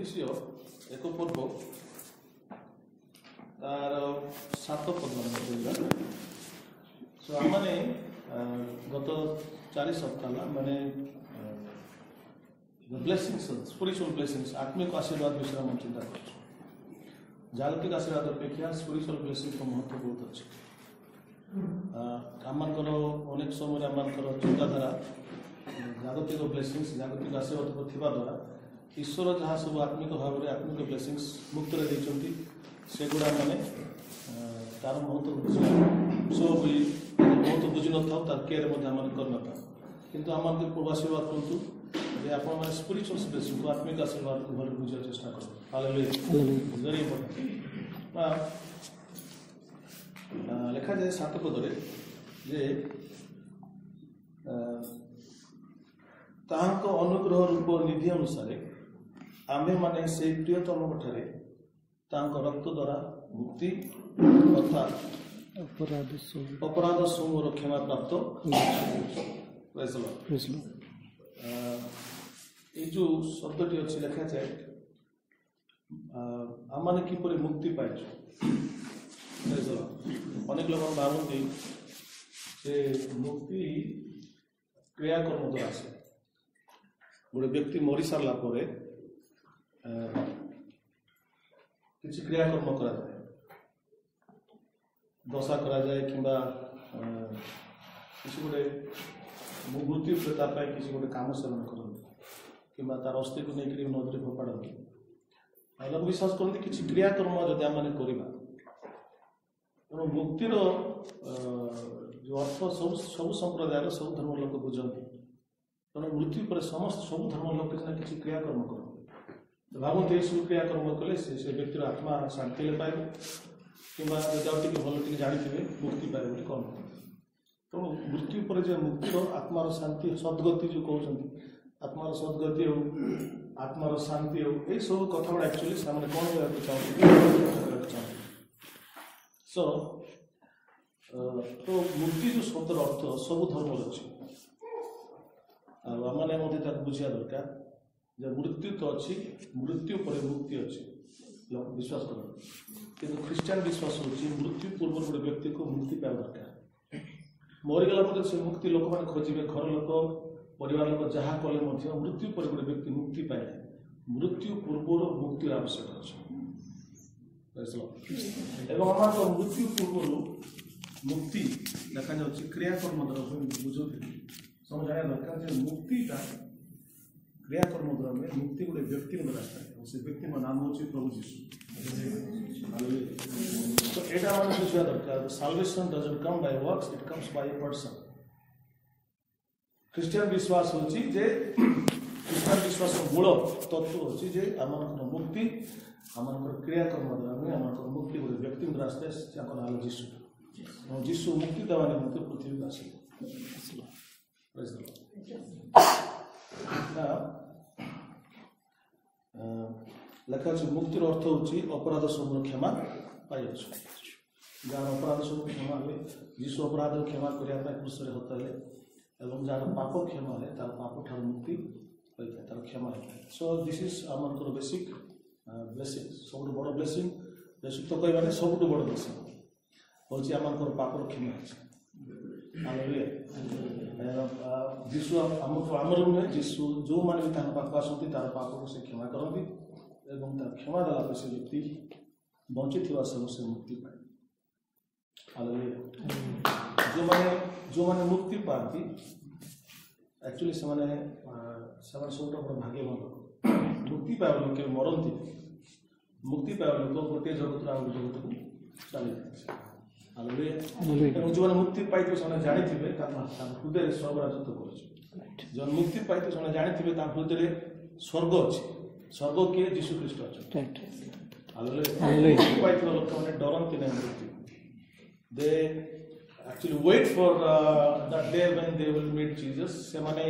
ज्योतिषीय एक पर्व तार 7 पद सो आम मैंने गत 4 सप्ताह मैंने ब्लेसिंग्स स्पिरिचुअल ब्लेसिंग्स आत्मिक आशीर्वाद विषय में चिंता कर जागतिक आशीर्वाद अपेक्षा स्पिरिचुअल ब्लेसिंग महत्व बहुत अच्छे आमर अनेक समय आमर चिंताधारा जागतिक ब्लेसिंग्स जागतिक आशीर्वाद थी द्वारा ईश्वर जहाँ सब आत्मिक भाव में आत्मिक ब्लेसिंग्स मुक्त देते सेगुड़ा मैंने तार महत्व सब बहुत बुझी न था तार केयर करना किंतु आम पूर्वाशीर्वाद कहतु जे आपण मैंने स्पिरिचुअल ब्लेसिंग को आत्मिक आशीर्वाद को भल बुझा चेष्टा करो हालेलुया वेरी इंपोर्टेंट लिखा जाए 7 पदरे जे ताहांको अनुग्रह रूप निधि अनुसार आमे माने से प्रियतम ठारे ताहांको रक्त द्वारा मुक्ति अर्थात अपराध समूह क्षमा प्राप्त ये जो शब्दटी अच्छी लिखा जाए आम मैंने किपर मुक्ति पाइचु अनेक लोग भावती से मुक्ति क्रियाकर्म द्वारा आसे गोटे व्यक्ति मरी सारा पर किसी क्रियाकर्म करा जाए दशा करा जाए कि किसी गोटे मृत्यु से किसी गोटे कम सेवन करते कि तार अस्थि को लेकर नदी फोपाड़ती लोग विश्वास करते किसी क्रियाकर्म जदि आम करवा तेणु मुक्तिर जो अर्थ सब सब संप्रदाय सब धर्म लोग बुझती तेणु मृत्यु पर समस्त सब धर्म लोग किसी ना किसी क्रियाकर्म करते भावते सब क्रियाकर्म कले से व्यक्तिर आत्मा शांति पाए कि भल जानी मुक्ति पाए बोली कौन तेणु मृत्यु पर जो मुक्तिर आत्मार शांति सद्गति जो कहते आत्मार सद्गति हो आत्मार शांति हो ये सब कथा गुड़ा एक्चुअली से कौन चाहते सो तो मुक्ति जो शब्दर अर्थ सब धर्म अच्छे आने बुझा दरकार जे मृत्यु तो अच्छी मृत्यु पर मुक्ति अच्छी लोग विश्वास कर ख्रीस्टान विश्वास होची मृत्यु पूर्व गोटे व्यक्ति को मुक्ति पाइबा दरकार मरीगला से मुक्ति लोक मैंने खोजे घर लोक परिवार लोक जहाँ कले मृत्यु पर गोटे व्यक्ति मुक्ति पाए मृत्यु पूर्व मुक्तिर आवश्यक अच्छे एवं मृत्यु पूर्व मुक्ति देखा जाए क्रियाकर्म द्वारा बुझे सब जाना दरकार मुक्तिटा क्रियाकर्म द्वारा मुक्ति गोटे व्यक्ति रास्ता है से व्यक्ति नाम हूँ प्रभु जीशु तो यहाँ मैंने बुझा दरकार salvation doesn't come by works it comes by a person Christian विश्वास होची जे ख्रीस्टियन विश्वास मूल तत्व होची जे आमर मुक्ति आमर क्रियाकर्म द्वारा आमर मुक्ति गोटे व्यक्ति रास्ता है नाम जीशु जीशु मुक्ति देवा निम्ति पृथ्वी को आसिले लेखा मुक्तिर अर्थ होची अपराध समूह क्षमा पाई जार अपराध समूह क्षमा हुए जीशु अपराध क्षमा करने क्रूसरे हताले एवं जार पाप क्षमा है तार पाप ठार मुक्ति होता है तार क्षमा होता है सो दिस इज आमर बेसिक ब्लेसिंग सब बड़ ब्लेसिंग बेसिक तो कह सब बड़ ब्लेसिंग हूँ आम पापर क्षमा जीशु आमर नुहे जीशु जो मैंने भी पाख आसती तार पाप को से क्षमा करती एवं तार क्षमा देला से व्यक्ति बंची सब से मुक्ति पाए जो मैंने मुक्ति पाती एक्चुअली से सब बड़ भाग्यवान मुक्ति पाइबा लोग मरती मुक्ति पाइबा लोग गोटे जगत आउ गोटे जगत को चली जो मुक्ति पाई जानी हृदय स्वर्ग राजत्व कर जो मुक्ति पाई जानी हृदय स्वर्ग अच्छे स्वर्ग किए जीशु ख्रीस्ट अच्छे मुक्ति पाई लोक मैंने डरती ना मृत्यु दे actually wait for that day when they will meet Jesus से माने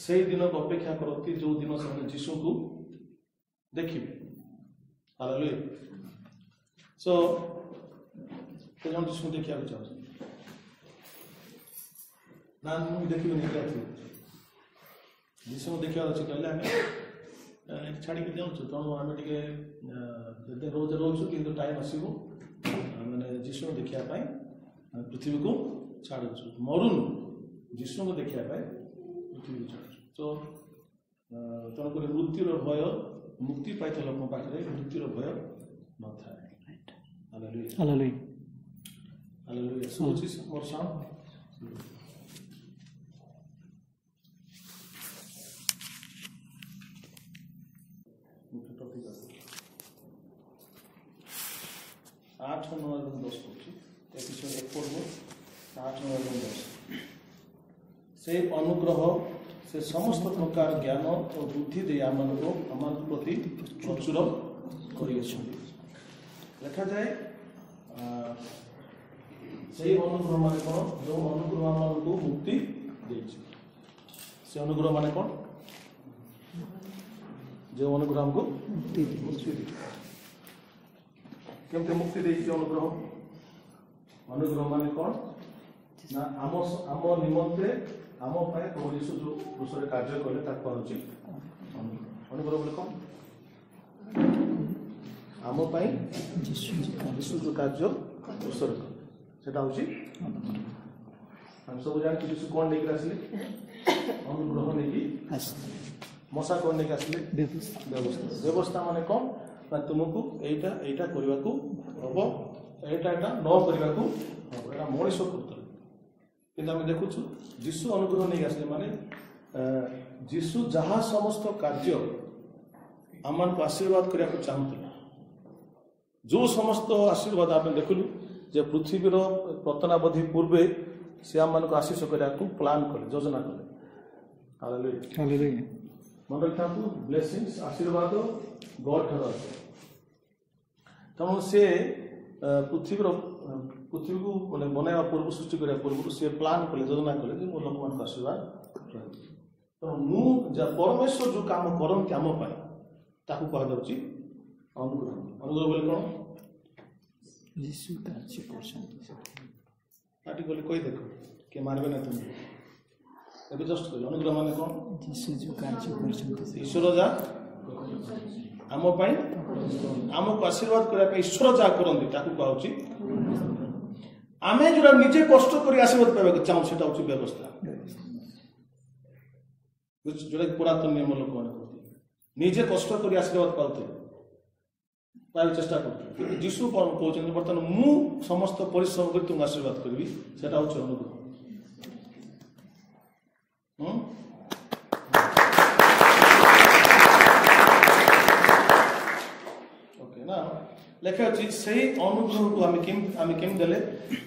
से दिन को अपेक्षा करती जो दिन से जीशु को देखिए हालेलुया सो तो जन जीशु देखिया चाहते ना देखिए नहीं क्या जीशु देखा अच्छे कहले छाड़ी के जाऊँ तेणु आम टे रोज रोचु कि टाइम आसो मैंने जीशु को देखापी पृथ्वी को छाड़ू मरुन जीशु को देखापी पृथ्वी को छाड़ू तो तेणुक मृत्युर भय मुक्ति पाई लोक पाखे मृत्युर भय न था मोर साउंड 8, 9 এবং 10 করছি এপিসোড 1 পড়ব 8, 9 এবং 10 से अनुग्रह से समस्त प्रकार ज्ञान और बुद्धि दे आम प्रति प्रचुर कर लिखा जाए से अनुग्रह मान कौन जो अनुग्रह आम को मुक्ति से अनुग्रह मान कौन जो अनुग्रह हमको मुक्ति केमते मुक्ति देती अनुग्रह अनुग्रह मान कौन ना आम निमंत्रे आम प्रभु यीशु जो क्रूसरे कार्य कले अनुग्रह बोले कौन आम यीशु जो कार्य क्रूसरे से सब जानते यीशु कौन लेकर आसिले अनुग्रह नहीं मशा कौन लेकर आसिले व्यवस्था माने कौन तुमको एटा करने को हम एटा न करने को मनीष कृत कि देखु जीशु अनुग्रह नहीं आसले माने जीशु जहाँ समस्त कार्य आम को आशीर्वाद करने को चाहूला जो समस्त आशीर्वाद आप देखलु जे पृथ्वीर पतनावधि पूर्वे से आम को आशीष करने को प्लान कले योजना कले मन रखा ब्लेसिंग्स आशीर्वाद गॉड ठार तेणु से पृथ्वी को मैंने बनवा पूर्व सृष्टि करने पूर्व से प्लान कले योजना कले मो लोक मान आशीर्वाद तेणु मुझे परमेश्वर जो काम करती आम कहु अनुग्रह अनुग्रह बोले कौन पार्टी गले कही देख किए मारबे ना तुम एवं जस्ट कह अनुग्रह मान कौन ईश्वर जा आम को आशीर्वाद करने ईश्वर जहाँ करती कहूँ आम जो निजे कष्ट कर आशीर्वाद पाइबा चाहूँ से व्यवस्था जोटा पुरातन नियम लोक मैंने करते निजे कष्ट कर आशीर्वाद पाते पाइबा चेष्टा करते जीशु कौन कहते बर्तमान मु समस्त परिश्रम कर तुमको आशीर्वाद करी से अनुग्रह ओके ना लेखा अच्छी सही अनुग्रह को आम केम देले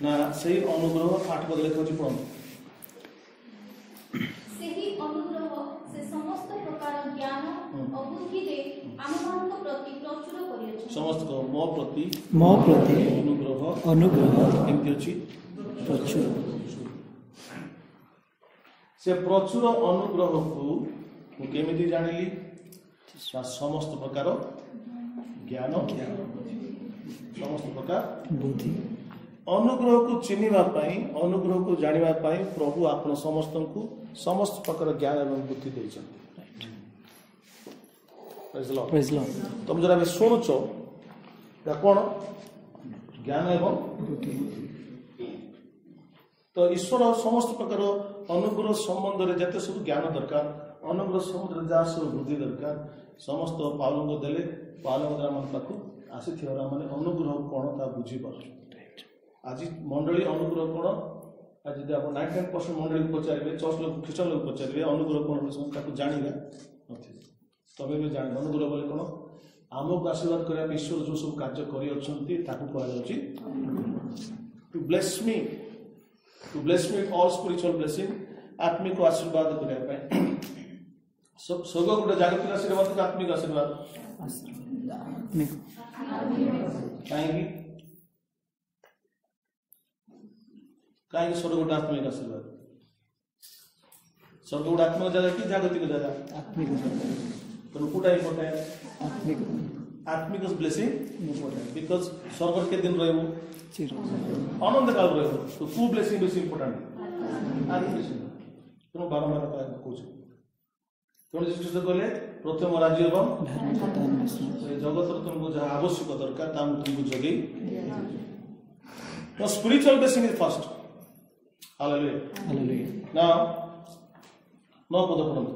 ना सही अनुग्रह 8 पद लेखा अच्छी पढ़ो सही अनुग्रह से समस्त प्रकार ज्ञान और बुद्धि दे आममान को प्रति प्रचुर करियछि समस्त मो प्रति अनुग्रह केमति अछि प्रचुर से प्रचुर अनुग्रह को केमिति जानिली समस्त प्रकार ज्ञान समस्त प्रकार बुद्धि अनुग्रह को चिन्हिबा पाई अनुग्रह को जानिबा पाई प्रभु आपण समस्त को समस्त प्रकार ज्ञान एवं बुद्धि देइछन प्रेज लॉर्ड तुम जरा भी सुनुछ कौन ज्ञान एवं बुद्धि तो ईश्वर समस्त प्रकार अनुग्रह संबंध में जिते सब ज्ञान दरकार अनुग्रह संबंध में जहाँ सब बुद्धि दरकार समस्त पाउल को देले पाउल द्वारा मन पाक आसी मैंने अनुग्रह कौन ता बुझीपार आज मंडली अनुग्रह कौन आज जब आप 99% मंडली को पचारे चर्च लोग ख्रीष्टान लोग पचारे अनुग्रह कौन जाना तबे भी जान अनुग्रह बोले कौन आमको आशीर्वाद करने ईश्वर जो सब कार्य कर to bless me all spiritual blessing आत्मिक आशीर्वाद करने स्वर्ग गोटे जागतिक आशीर्वाद आत्मिक आशीर्वाद कहीं स्वर्ग गोटे आत्मिक आशीर्वाद स्वर्ग गोटे आत्मिक जगह कि जागतिक जगह आत्मिक कौटा इम्पोर्टेंट आत्मिक ब्लेसिंग इम्पोर्टेंट बिकॉज स्वर्ग के दिन रही अनंत काल रही तो कौ ब्लेसिंग बेस इम्पोर्टेंट आत्मिक तेणु बारंबार कहूँ तेणु जीशु ख्रीष्ट कहले प्रथम राज्य एवं धार्मिकता अन्वेषण जगत तुमको जहाँ आवश्यक दरकार तुमको जगे तो spiritual blessing is first hallelujah hallelujah now नौ पद पढ़ନ୍ତୁ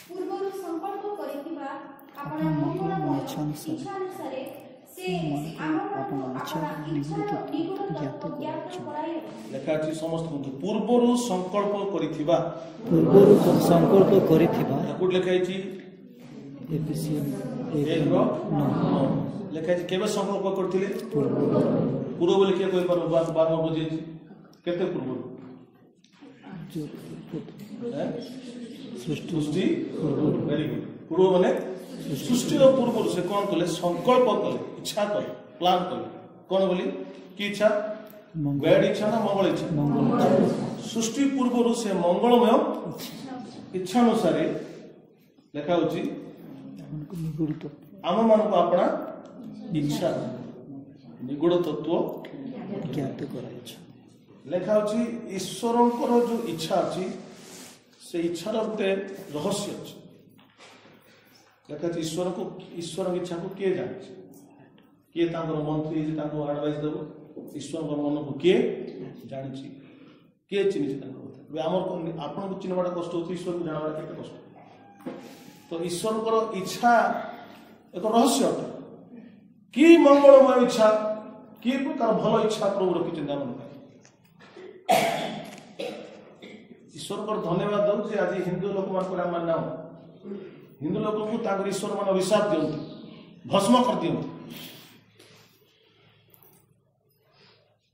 ପୂର୍ବରୁ ସଂକଳ୍ପ କରିଥିବା ଆପଣା ମଙ୍ଗଳମୟ ଇଚ୍ଛା ଅନୁସାରେ ସେ ଆମମାନଙ୍କୁ ଆପଣା ଇଚ୍ଛାର ନିଗୁଡ ତତ୍ତ୍ୱ ଜ୍ଞାତ କରାଇଲେ। ଲେଖା ଅଛି ସମସ୍ତଙ୍କୁ ପୂର୍ବରୁ ସଂକଳ୍ପ କରିଥିବା କୋଉଠି ଲେଖା ହେଇଛି ଏଫେସିୟନ ଲେଖା ହେଇଛି କେବେ ସଂକଳ୍ପ କରିଥିଲେ ପୂର୍ବ ବୋଲି କିଏ କହିପାରିବ ବାରମ୍ବାର ବୁଝେଇଛି କେତେ ପୂର୍ବରୁ ସୃଷ୍ଟି ଭେରି ଗୁଡ୍ ପୂର୍ବ ମାନେ ସୃଷ୍ଟିର ପୂର୍ବରୁ ସେ କଣ କଲେ ସଂକଳ୍ପ କଲେ ଇଚ୍ଛା କଲେ ପ୍ଲାନ୍ କଲେ କଣ ବୋଲି କି ଇଚ୍ଛା ବ୍ୟାଡ ଇଚ୍ଛା ନା ମଙ୍ଗଳ ଇଚ୍ଛା ସୃଷ୍ଟି ପୂର୍ବରୁ ସେ ମଙ୍ଗଳମୟ ଇଚ୍ଛା ଅନୁସାରେ ଲେଖା ହଉଛି ଆମ ମାନଙ୍କୁ ଆପଣା ଇଚ୍ଛା ନିଗୁଡ ତତ୍ତ୍ୱ ଜ୍ଞାତ କରାଇଛି ଲେଖା ହଉଛି ଈଶ୍ୱରଙ୍କର ଯୋଉ ଇଚ୍ଛା ଅଛି ସେ ଇଚ୍ଛାର ଗୋଟେ ରହସ୍ୟ ଅଛି ଲେଖା ଅଛି ଈଶ୍ୱରଙ୍କ ଇଚ୍ଛାକୁ କିଏ ଜାଣିଛି କିଏ ତାଙ୍କର ମନ୍ତ୍ରୀ ହେଇଛି ତାଙ୍କୁ ଆଡଭାଇସ୍ ଦେବ ଈଶ୍ୱରଙ୍କ ମନକୁ କିଏ ଜାଣିଛି କିଏ ଚିହ୍ନିଛି ତାଙ୍କ କଥା ଏବେ ଆମର ଆପଣଙ୍କୁ ଚିହ୍ନିବାଟା କଷ୍ଟ ହଉଛି ଈଶ୍ୱରକୁ ଜାଣିବାଟା କେତେ କଷ୍ଟ ତ ଈଶ୍ୱରଙ୍କର ଇଚ୍ଛା ଏକ ରହସ୍ୟ ଅଟେ କି ମଙ୍ଗଳମୟ ଇଚ୍ଛା କି ପ୍ରକାର ଭଲ ଇଚ୍ଛା ପ୍ରଭୁ ରଖିଛନ୍ତି ଆମ ପାଇଁ ଈଶ୍ୱରଙ୍କର ଧନ୍ୟବାଦ ଦଉ ଯେ ଆଜି ହିନ୍ଦୁ ଲୋକମାନଙ୍କର ଆମେ ନାଉ ହିନ୍ଦୁ ଲୋକଙ୍କୁ ତାଙ୍କର ଈଶ୍ୱର ମାନେ ଅଭିଶାପ ଦିଅନ୍ତି ଭସ୍ମ କରିଦିଅନ୍ତି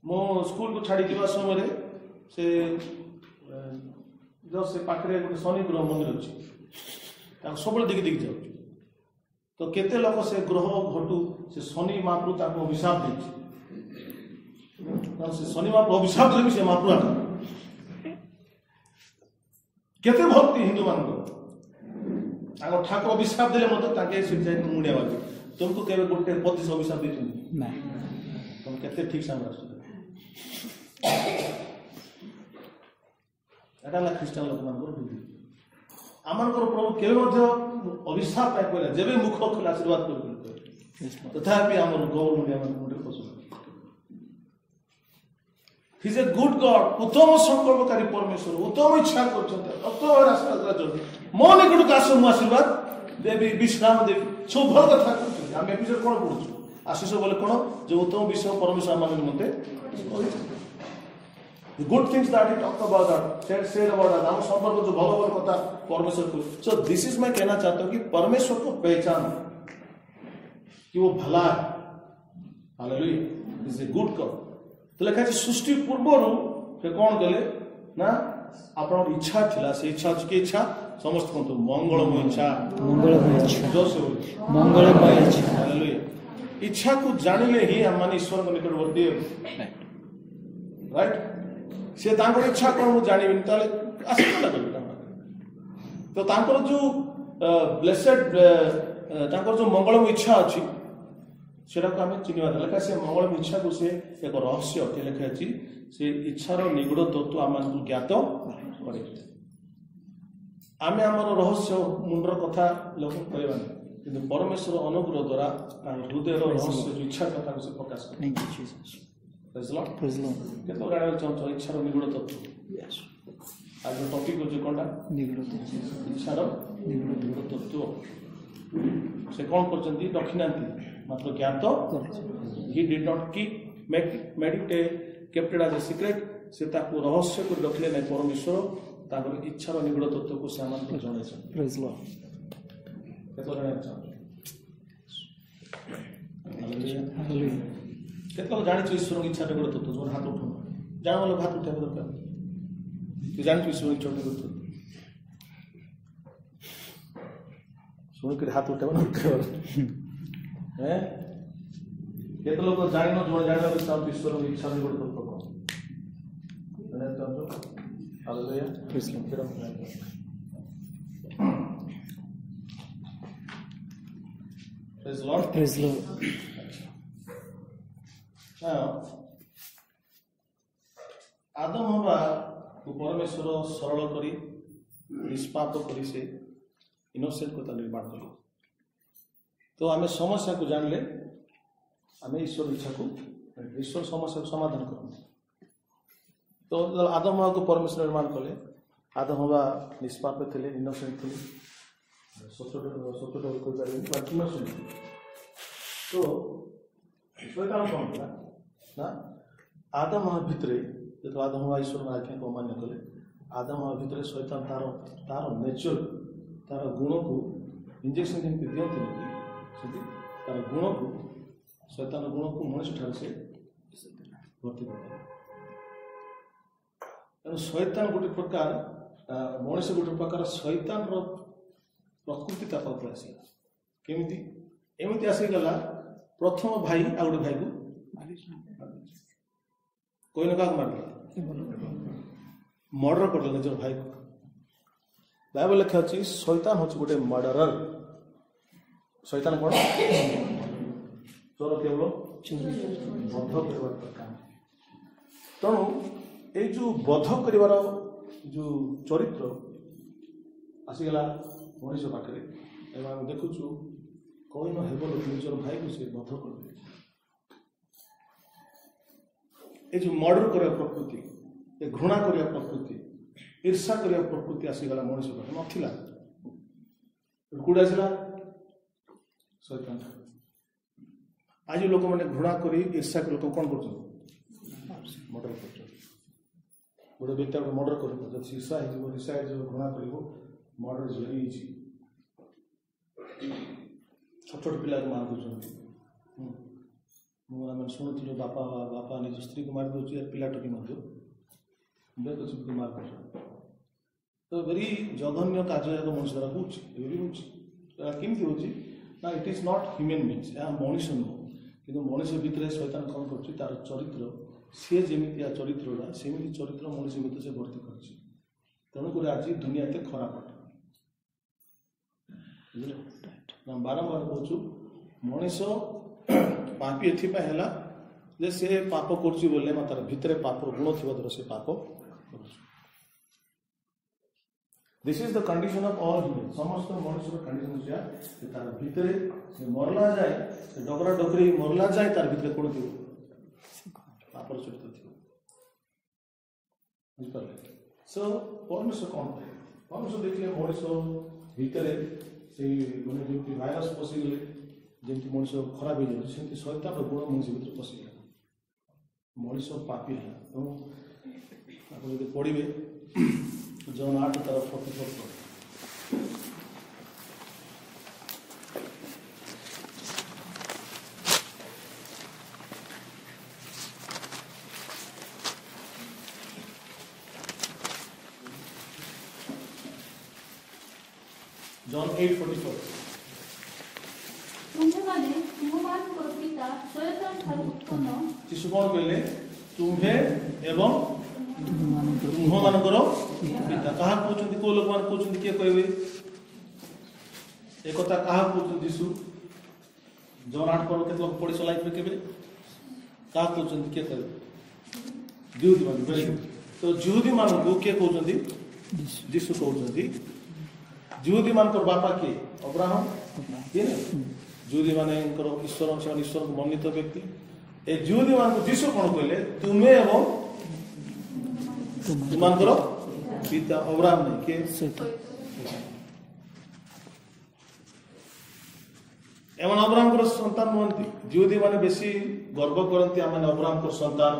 ମୁଁ ସ୍କୁଲକୁ ଛାଡ଼ି ଯିବା ସମୟରେ ସେ ପାଖରେ ଗୋଟେ ଶନି ଗ୍ରହ ମନ୍ଦିର ଅଛି ତାଙ୍କୁ ସବୁବେଳେ ଦିଗି ଦିଗି ଯାଉଛି ତ କେତେ ଲୋକ ସେ ଗ୍ରହ ଘଟୁ ସେ ଶନି ମହାପ୍ରଭୁ ତାଙ୍କୁ ଅଭିଶାପ ଦେଇଛି ସେ ଶନି ମହାପ୍ରଭୁ ଅଭିଶାପ ଦେଲେ ବି ସେ ମହାପ୍ରଭୁ ଆକା କେତେ ଭକ୍ତି ହିନ୍ଦୁ ମାନଙ୍କର ତାଙ୍କ ଠାକୁର ଅଭିଶାପ ଦେଲେ ମଧ୍ୟ ତାଙ୍କେ ସେଠି ଯାଇକି ମୁଣ୍ଡିଆ ମାରିବେ ତୁମକୁ କେବେ ଗୋଟେ ପତିଶ ଅଭିଶାପ ଦେଇଛନ୍ତି ତମେ କେତେ ଠିକ ସାଙ୍ଗରେ ଆସୁଛ ଏଟା ହେଲା ଖ୍ରୀଷ୍ଟିଆନ ଲୋକମାନଙ୍କର ବୁଦ୍ଧି ଆମମାନଙ୍କର ପ୍ରଭୁ କେବେ ମଧ୍ୟ ଅଭିଶାପ ପାଇଁ କହିଲା ଯେବେ ମୁଖ ଖୋଲା ଆଶୀର୍ବାଦ କରିବି ତଥାପି ଆମର ଗୌର ମୁଣ୍ଡିଆ ମାନଙ୍କ ମୁଣ୍ଡରେ ପଶୁ He is a good God. ଉତ୍ତମ ସଂକଳ୍ପକାରୀ ପରମେଶ୍ୱର ଉତ୍ତମ ଇଚ୍ଛା କରୁଛନ୍ତି ଉତ୍ତମ ଆଶୀର୍ବାଦ କରୁଛନ୍ତି ମୋ ନିକଟକୁ ଆସ ମୁଁ ଆଶୀର୍ବାଦ ଦେବି ବିଶ୍ରାମ ଦେବି ସବୁ ଭଲ କଥା କରୁଛନ୍ତି ଆମେ ଏପିସୋଡ କଣ ପଢୁଛୁ ଆଶିଷ ବୋଲେ କଣ ଯେ ଉତ୍ତମ ବିଷୟ ପରମେଶ୍ୱର ଆମ ନିମନ୍ତେ good things that he talked about that said about that ଆମ ସମ୍ପର୍କ ଯୋଉ ଭଲ ଭଲ କଥା ପରମେଶ୍ୱର କୁ so this is मैं कहना चाहता हूं कि परमेश्वर को पहचान कि वो भला है hallelujah is a good God तो ଲେଖା ଅଛି ସୃଷ୍ଟି ପୂର୍ବରୁ ସେ କଣ କଲେ ନା ଆପଣଙ୍କର ଇଚ୍ଛା ଥିଲା ସେ ଇଚ୍ଛା ଅଛି କି ଇଚ୍ଛା ସମସ୍ତେ କୁହନ୍ତୁ ମଙ୍ଗଳମୟ ଇଚ୍ଛା ଇଚ୍ଛାକୁ ଜାଣିଲେ ହିଁ ଆମମାନେ ଈଶ୍ୱରଙ୍କ ନିକଟବର୍ତ୍ତୀ ହେବୁ ରାଇଟ୍ ସେ ତାଙ୍କର ଇଚ୍ଛା କଣ ମୁଁ ଜାଣିବିନି ତାହେଲେ ଆଶୀର୍ବାଦ କରିବି ତ ତାଙ୍କର ଯୋଉ ବ୍ଲେସେଡ୍ ତାଙ୍କର ଯୋଉ ମଙ୍ଗଳମୟ ଇଚ୍ଛା ଅଛି ସେଟାକୁ ଆମେ ଚିହ୍ନିବା ଲେଖା ସେ ମଙ୍ଗଳମୟ ଇଚ୍ଛାକୁ ସେ ଏକ ରହସ୍ୟ ଅଟେ ଲେଖା ଅଛି ସେ ଇଚ୍ଛାର ନିଗୁଡ ତତ୍ତ୍ୱ ଆମମାନଙ୍କୁ ଜ୍ଞାତ କରେ ଆମେ ଆମର ରହସ୍ୟ ମୁଣ୍ଡର କଥା ଲକ୍ଷ୍ୟ କରିବାନି କିନ୍ତୁ ପରମେଶ୍ୱର ଅନୁଗ୍ରହ ଦ୍ୱାରା ତାଙ୍କ ହୃଦୟର ରହସ୍ୟ ଯୋଉ ଇଚ୍ଛା କଥାକୁ ସେ ପ୍ରକାଶ କରେ କେତେ ଜାଣିବାକୁ ଚାହୁଁଛ ଇଚ୍ଛାର ନିଗୁଡ ତତ୍ତ୍ୱ ଆଜି ଟପିକ ହଉଛି କଣଟା ଇଚ୍ଛାର ନିଗୁଡ ତତ୍ତ୍ୱ ସେ କଣ କରୁଛନ୍ତି ରଖିନାହାନ୍ତି ମାତ୍ର ଜ୍ଞାତ he did not made it kept it as a secret ସେ ତାକୁ ରହସ୍ୟ କରି ରଖିଲେ ନାହିଁ ପରମେଶ୍ୱର ତାଙ୍କର ଇଚ୍ଛାର ନିଗୁଡ ତତ୍ତ୍ୱକୁ ସେ ଆମମାନଙ୍କୁ ଜଣାଇଛନ୍ତି କେତେ ଜଣାଇଛ କେତେ ଜାଣିଛୁ ଈଶ୍ୱରଙ୍କ ଇଚ୍ଛା ନିଗୁଡ ତତ୍ତ୍ୱ ଯୋଉ ହାତ ଉଠାଉ ଜାଣିବ ହାତ ଉଠାଇବା ଦରକାର ତୁ ଜାଣିଛୁ ଈଶ୍ୱର ଇଚ୍ଛା ନିଗୁଡ ତତ୍ତ୍ୱ ଶୁଣିକରି ହାତ ଉଠାଇବା ନା ଉଠାଇବା କେତେ ଲୋକ ଜାଣିନ ଯୋଉ ଜାଣିବାକୁ ଚାହୁଁଛୁ ଈଶ୍ୱରଙ୍କ ଇଚ୍ଛା ନିଗୁଡ ତତ୍ତ୍ୱ କଣ ଜାଣିବାକୁ ଚାହୁଁଛ hallelujah Praise the Lord. Praise the Lord. Adam ହବା ପରମେଶ୍ୱର ସରଳ କରି ନିଷ୍ପାପ କରି ସେ इनोसेंट को निर्माण कले तो आम समस्या को जानले आम ईश्वर इच्छा को ईश्वर समस्या को समाधान करते तो आदम हवा को परमेश्वर निर्माण कले आदम हवा निष्पाप थे इनोसेंट थे तो शैतान कौन था ना आदम हवा भितर जो आदम हवा ईश्वर आज्ञा को अमान्य कले आदम हवा भितर शैतान तार तार नेचर तार गुण को इंजेक्शन जमी दिखती तार गुण को शैतान गुण को मनुष्य ठार से भर्ती कर तेणु शैतान गोटे प्रकार मनुष्य गोटे प्रकार शैतान प्रकृति ता पाखु आसला केमिति एमिति आसीगला प्रथम भाई आ गोटे भाई को कोई ना क्या मार मर्डर कर निजर भाई को बाइबल लिखा अच्छी शैतान हूँ गोटे मर्डरर शैतान कौन चोर केवल बध कर काम तेणु ये जो बध कर जो चरित्र आसीगला मनीष पाखे एवं देखुचु कौन हेब निजर भाई को सी बध कर जो मर्डर करने प्रकृति ये घृणा करने प्रकृति ईर्षा करने प्रकृति आसीगला मनीष पाखे नाला कौटे आसला शैतान आज लोक मैंने घृणा कर ईर्षा कर लोक कौन कर मर्डर कर गोटे व्यक्ति गोटे मर्डर कर ईर्षा ईर्षा घृणा कर मर्डर इज वेरी इजी छोट छोट पिला मार दे शुणुलु बापा बापा निज स्त्री को मार दे पिला टकी बेक चिपक मार दे तो वेरी जघन्य कार्य मनुष्य द्वारा होमती हो ना it is not human beings यह मनुष्य नुह कि मनुष्य भितर शैतान कौन कर तार चरित्र सी जमी चरित्र सेमती चरित्र मनुष्य भितर से भर्ती कर तेणुक आज दुनिया एत खराब अटे बारंबार कहूँ मनीष पापी एपाई है से पाप कर तार भितर पाप गुण थी द्वारा से पाप this is the condition of all human समस्त मनुष्य कंडीशन तार भितर से मरला जाए डगरा डगरी मरला जाए तार भितर कौन थी पापर चरित्र थी बुझिपारे सो परमेश्वर कौन परमेश्वर देखिए मनुष्य भितर से मैंने जमी भाइरस पशिगले जमी मनुष्य खराब हो जाए सेमती शैतान गुण मनुष्य भितर पशिगला मनुष्य पापी है तेणु आप जो पढ़े जन 8 तार 44 John 8:44 तुम्हें तुमମାନଙ୍କର ପିତା ଶୈତାନ ଠାରୁ ଉତ୍ପନ୍ନ यीशु कौन कहले तुम्हें एवं तुम्हानଙ୍କର पिता कहा कहउछन्ति को लोक मान कहउछन्ति के कहबे एक कथा कहा कहउछन्ति यीशु जॉन 8 पर के लोग पढ़ी लाइफ में केबे कहा कहउछन्ति के कहबे यहूदी मान वेरी गुड तो यहूदी मान को के कहउछन्ति यीशु कहउछन्ति यहूदी मान को बापा के अब्राहम के ने यहूदी माने ईश्वर ईश्वर को मन्नित व्यक्ति ए यहूदी मान को यीशु कौन कहले तुम्हें एवं तुमको पिता अब्राहम नहीं के एवं अब्राहम को संतान नुहति यहूदी माने बेसी गर्व करती आम अब्राहम को संतान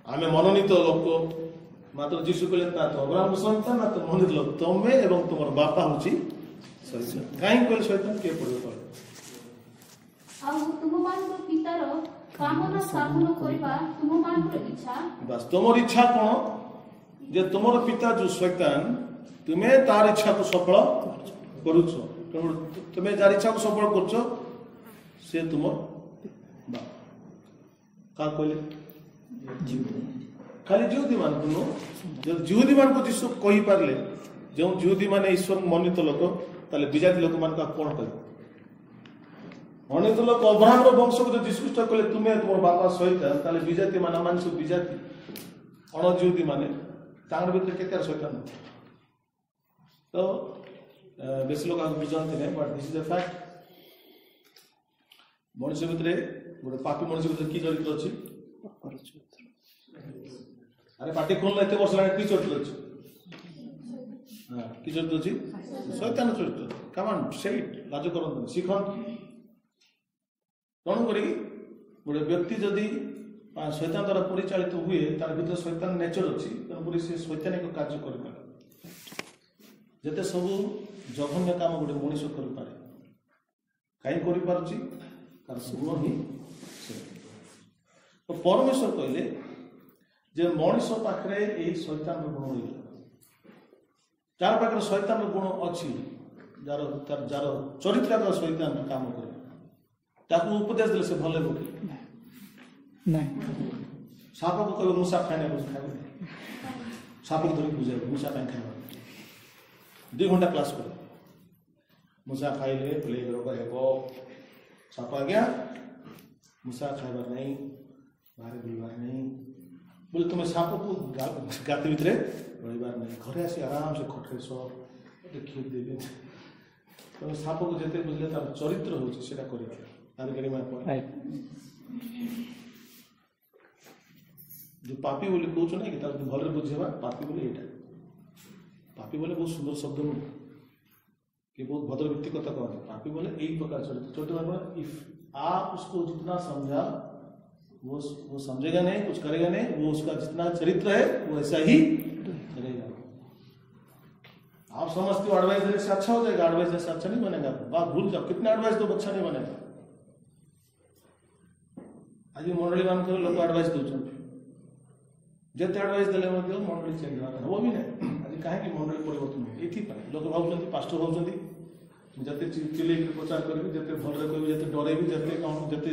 आम मनोनीत लोक मात्र यीशु कहले ना तो अब्राहम को संतान ना तो मनोनीत लोक तुम्हें एवं तुम बापा हूँ कहीं कहले शैतान किए पड़े तुमମାନଙ୍କର ପିତାର କାମନା ସାଧନ କରିବା ତୁମମାନଙ୍କର ଇଚ୍ଛା बस तुमर इच्छा कौन जे तुमर पिता जो शैतान तुम्हें तार इच्छा को सफल करुछ तुम्हें जार इच्छा को सफल करुछ से तुमर बाप का कहले खाली यहूदी मान को जो यहूदी मान को यीशु कहि पारले जो यहूदी माने ईश्वर मन्नित लोक ताले विजाति लोक मान का कोन कहले अनेक लोग अब्राहम वंश को जो यीशु कहले तुम्हें तुम बापा शैतान ताले विजाति मान मान सब विजाति अण यहूदी माने तांगर भीतर केते शैतान तो बेस लोग आगे बुझाते नहीं but this is a fact मनुष्य भितर गोटे पापी मनुष्य भितर कि चरित्र अच्छी अरे पार्टी खोल एत वर्ष लागे कि चरित्र अच्छी कि चरित्र अच्छी शैतान चरित्र कमान से लाज करते शिखत तेणुक गोटे व्यक्ति जदि शैतान द्वारा परिचालित हुए तार भीतर शैतान नेचर अच्छी तेणुक से शैतानिक कार्य कर जिते सब जघन्य काम गोटे मनीष करें कहीं गुण ही तो परमेश्वर कहले जे मनीष पाखे यही शैतान गुण रही जार पाखे शैतान गुण अच्छी जार चरित्र शैतान काम करे उपदेश देले से भले बोके साप को कह मूसा खाने खाए साप को धरिक बुझे मूसा कहीं खाए 2 घंटा क्लास कर मूसा खाइले प्लेग रोग हेबो साप आ गया मूसा खाइबार नहीं बाहर बुलबार नहीं बोले तुम्हें साप को गाते भितर रहीबार नहीं घरे आसी आराम से खटे सब खीर देवे तुम साप को जिते बुझले तार चरित्र होता कर जो पापी बोले कौन ना कि भले बुझेबा पापी बोले यहाँ पापी बोले बहुत सुंदर शब्द नु कि बहुत भद्र व्यक्ति कथा कहते पापी बोले यही प्रकार चरित्र इफ आप उसको जितना समझा वो समझेगा नहीं कुछ करेगा नहीं वो उसका जितना चरित्र है वो ऐसा ही रहेगा आप समझते हो एडवाइस देने से अच्छा हो जाएगा एडवाइस देने से अच्छा नहीं बनेगा बात भूल जाओ कितने एडवाइस दो अच्छा नहीं बनेगा आज मंडली मान लोग एडवाइस दौरान जिते एडवाइस देले मंडली चेंज हो भी नहीं आज कहीं मंडली परिवर्तन ये लोग भावुं पास्टर भावुं जिते चिल्ले प्रचार करेंगे जिते भले कह जिते डरेबी जिते कौन जिते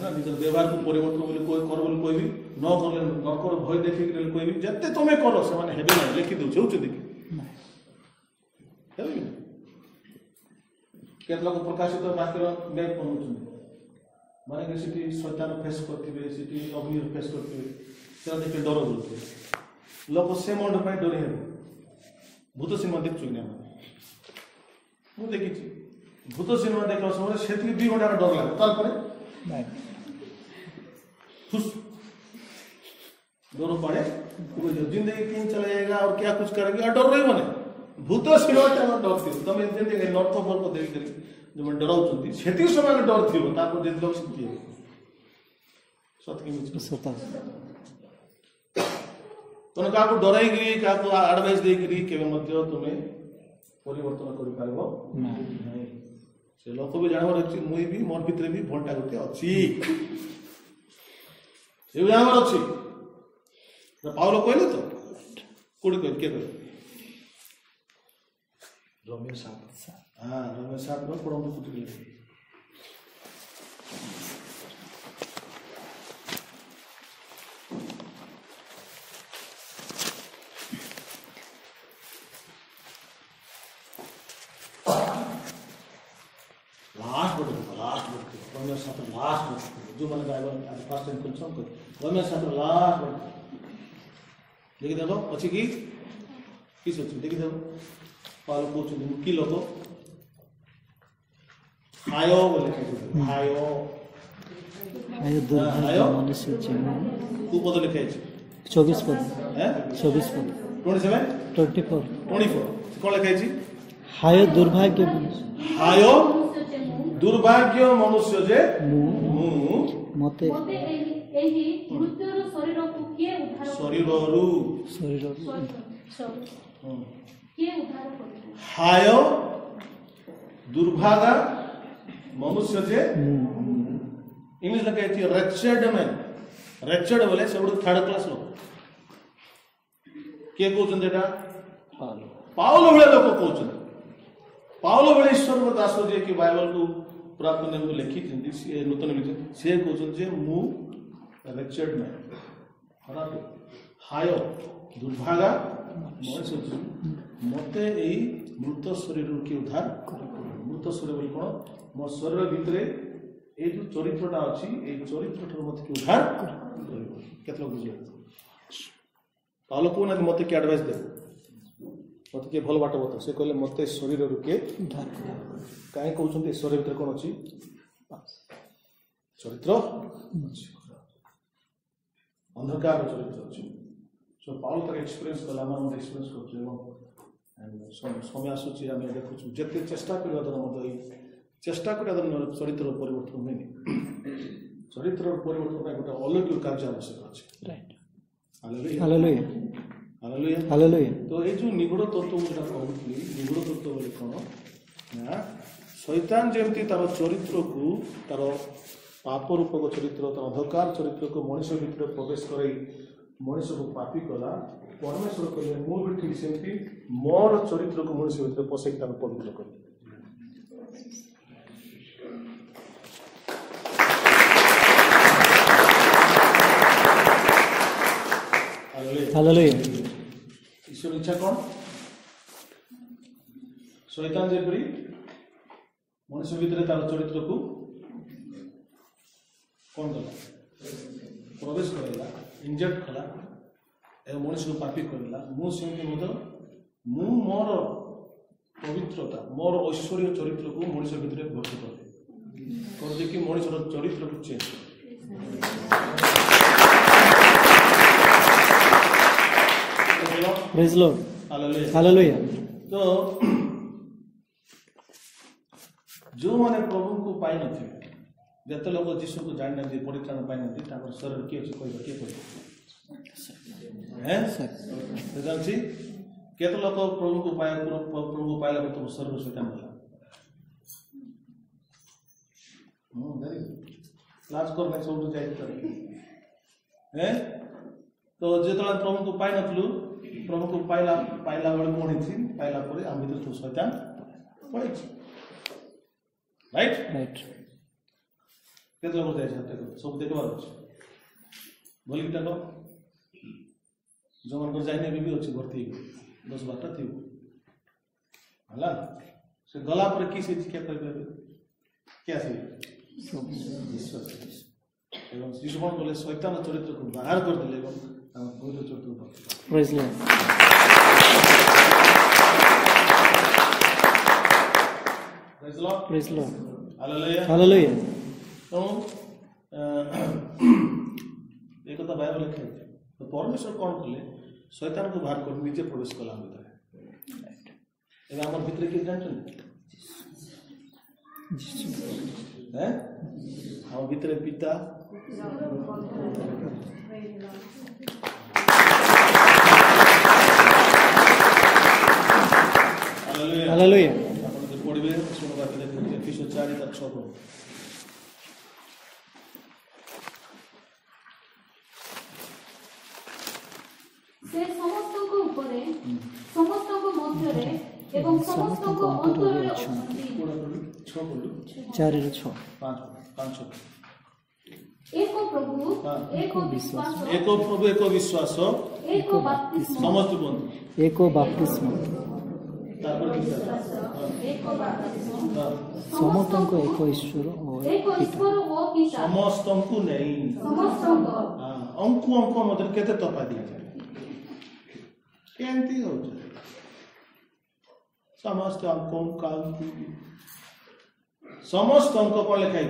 ना निज व्यवहार को परिवर्तन बोले कर कहबी न कले नरकर भय देखिक कहबी जिते तुम्हें कर से लिखि दौचे केत लोग प्रकाशित वाक्य मैप बनाऊँ माने शैतान फेस करते अग्नि फेस करते देखे डर बोलते लोग से मंड पर डरी हे भूत सिनेमा देखु मुझे देखी भूत सिनेमा देखला समय से 2 घंटा डर लगे तार डर पड़े जिंदगी तीन चला जाएगा और क्या कुछ करेंगे और डर रही बने भूत सिनेमा डर थी तुम जिंदगी नर्थ को देख जो मैं डराऊँ से समय डर थी लोग सीखी सत तुम क्या डर क्या आडभाइस देकरी तुम्हें परिवर्तन कर लोक भी जानवर अच्छी मुई भी मोर भितर भी भंटा गोटे अच्छी जानवर अच्छी पाउल कहले तो कौट कह किए कह रोमियो 7 हाँ रोमियो 7 पढ़ो कुछ जो मैंने बाइबल आज फर्स्ट टाइम खुल रोमियो 7 लास्ट देखी देव अच्छी कि किस अच्छी देखी देव पाल कहते कि लोक हायो बोले हायो मनुष्य कु पद लिखाई 24 पद 24 पद 24 कौन लिखाई हाय दुर्भाग्य मनुष्य जे मते हाय दुर्भागा मनुष्य जे इंग्लिश लिखा है रेचेड मैन रेचेड बोले सब थर्ड क्लास लोग किए कहते पाउल भाई लोक कहते पाउल भाई ईश्वर दास जी कि बाइबल को पुरातन नियम को लिखी नूतन लिखी सी कहते मु रेचेड मैन खराब हाय दुर्भागा मनुष्य मते यही मृत शरीर की उद्धार मृत शरीर बोली कौन मो शरीर भितर ये जो चरित्रटा अच्छी ये चरित्र मत की उद्धार केत लोग बुझे पाउल कहना मत कि एडवाइस दे मत किए भल बाट बता से कहले मत शरीर किए उद्धार करो कहीं कहते शरीर भितर कौन अच्छी चरित्र अंधकार चरित्र अच्छी सो पाउल तक एक्सपीरियंस कला एक्सपीरियंस कर समय आसूची आम देखु जिते चेष्टा करवा द्वारा मत चेष्टा करवा द्वारा चरित्र परिवर्तन हुए चरित्र परिवर्तन गोटे अलौकिक कार्य आवश्यक अच्छे right hallelujah hallelujah hallelujah hallelujah तो ये जो निगूढ़ तत्व मुझे कहूली निगूढ़ तत्व बोले कौन ना शैतान जमती तार चरित्र को तार पाप रूपक चरित्र तार अंधकार चरित्र को मनुष्य भितर प्रवेश कर मनुष्य को पापी कला परमेश्वर कहले मु भी ठीक सेमती मोर चरित्र को मनुष्य भितर पशे पवित्र कर हालेलुया ईश्वर इच्छा कौन शैतान जेपरी मनुष्य भितर तार चरित्र को कौन कला प्रवेश करला इंजेक्ट कला एवं मनुष्य को पापी करला मुझे मु मोर पवित्रता मोर ऐश्वर्य चरित्र को मनुष्य भितर भर्ती कर कि मनुष्य चरित्र को change praise Lord hallelujah hallelujah तो जो मैंने प्रभु को पाई नथिबे जत लोग जीशु को जान नथि परित्राण पाई नथि ताकर शरीर के अछि कहबा के कहबा हैं जानछि केत लोग प्रभु को पाया प्रभु को पाइला तो शरीर शैतान होला वेरी क्लास करने सब जाय हैं तो जेतला प्रभु को पाई नथलु प्रभु को पाइला बेले कौन थी पाइला आम भर तो शैतान पड़े राइट राइट केत लोग जाए सब देखबार अच्छे बोलिक देख जो मन जाए भी अच्छे भर्ती 10-12 थी है से गला पर कि से क्या कर क्या से विश्वास एवं यीशु कौन बोले शैतान चरित्र को बाहर कर दिले एवं पवित्र चरित्र को praise Lord praise Lord hallelujah hallelujah तो एक कथा बाइबल लिखे तो परमेश्वर कौन कले शैतान को बाहर कर निजे प्रवेश कला भीतर एवं आम भीतर किए जानते हैं हम भीतर पिता हालेलुया पढ़े शुणवा एफिसियों 4:6 से समस्तक उपरे समस्तक मध्यरे एवं समस्तक अंतरे अछंती 4:6 5 एक प्रभु एक विश्वास एक प्रभु एक विश्वास एक बपतिस्मा समस्त बंधु एक बपतिस्मा एक बपतिस्मा समस्तको एक ईश्वर एक ईश्वर ओ पिता समस्त नहीं समस्त अंकु मध्य केते तपा दिया जाए केंती हो जाए समस्त अंक समस्त अंक कौन लिखाई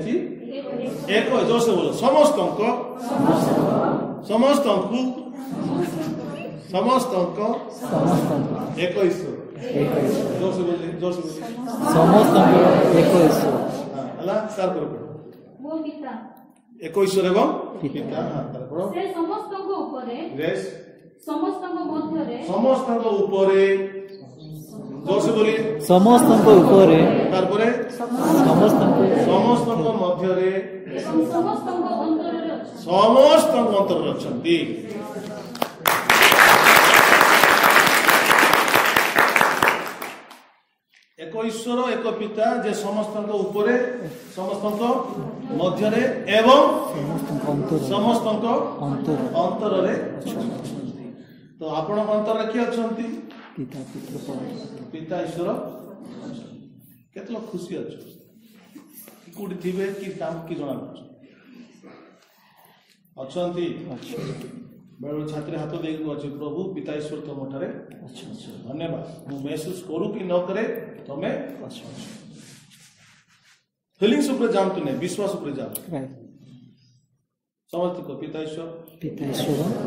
एक जोर से बोलो समस्त अंक समस्त अंक एक ईश्वर जोर से बोलिए समस्त एक ईश्वर हला सार पर वो पिता एक ईश्वर एवं पिता हां तार पड़ो से समस्त को ऊपरे रेस समस्त को मध्यरे समस्त को ऊपरे जोर से बोलिए समस्त को ऊपरे तार परे समस्त को मध्यरे एवं समस्त को अंतरे अछि समस्त को अंतर अछंती एक ईश्वर एक पिता जे समस्त को ऊपरे समस्त को मध्यरे एवं समस्त को अंतर रे तो आपण अंतर रे किए अछंती पिता पुत्र पवित्र पिता ईश्वर केत लोग खुशी अच्छे कोडी थिबे कि काम कि जणा अच्छी बेले छात्री हाथ दे अच्छे प्रभु पिता ईश्वर तुम ठारे धन्यवाद मु महसूस करू कि न करे तमें फीलिंग्स ऊपर जामतु नहीं विश्वास ऊपर जाओ समस्त को पिता ईश्वर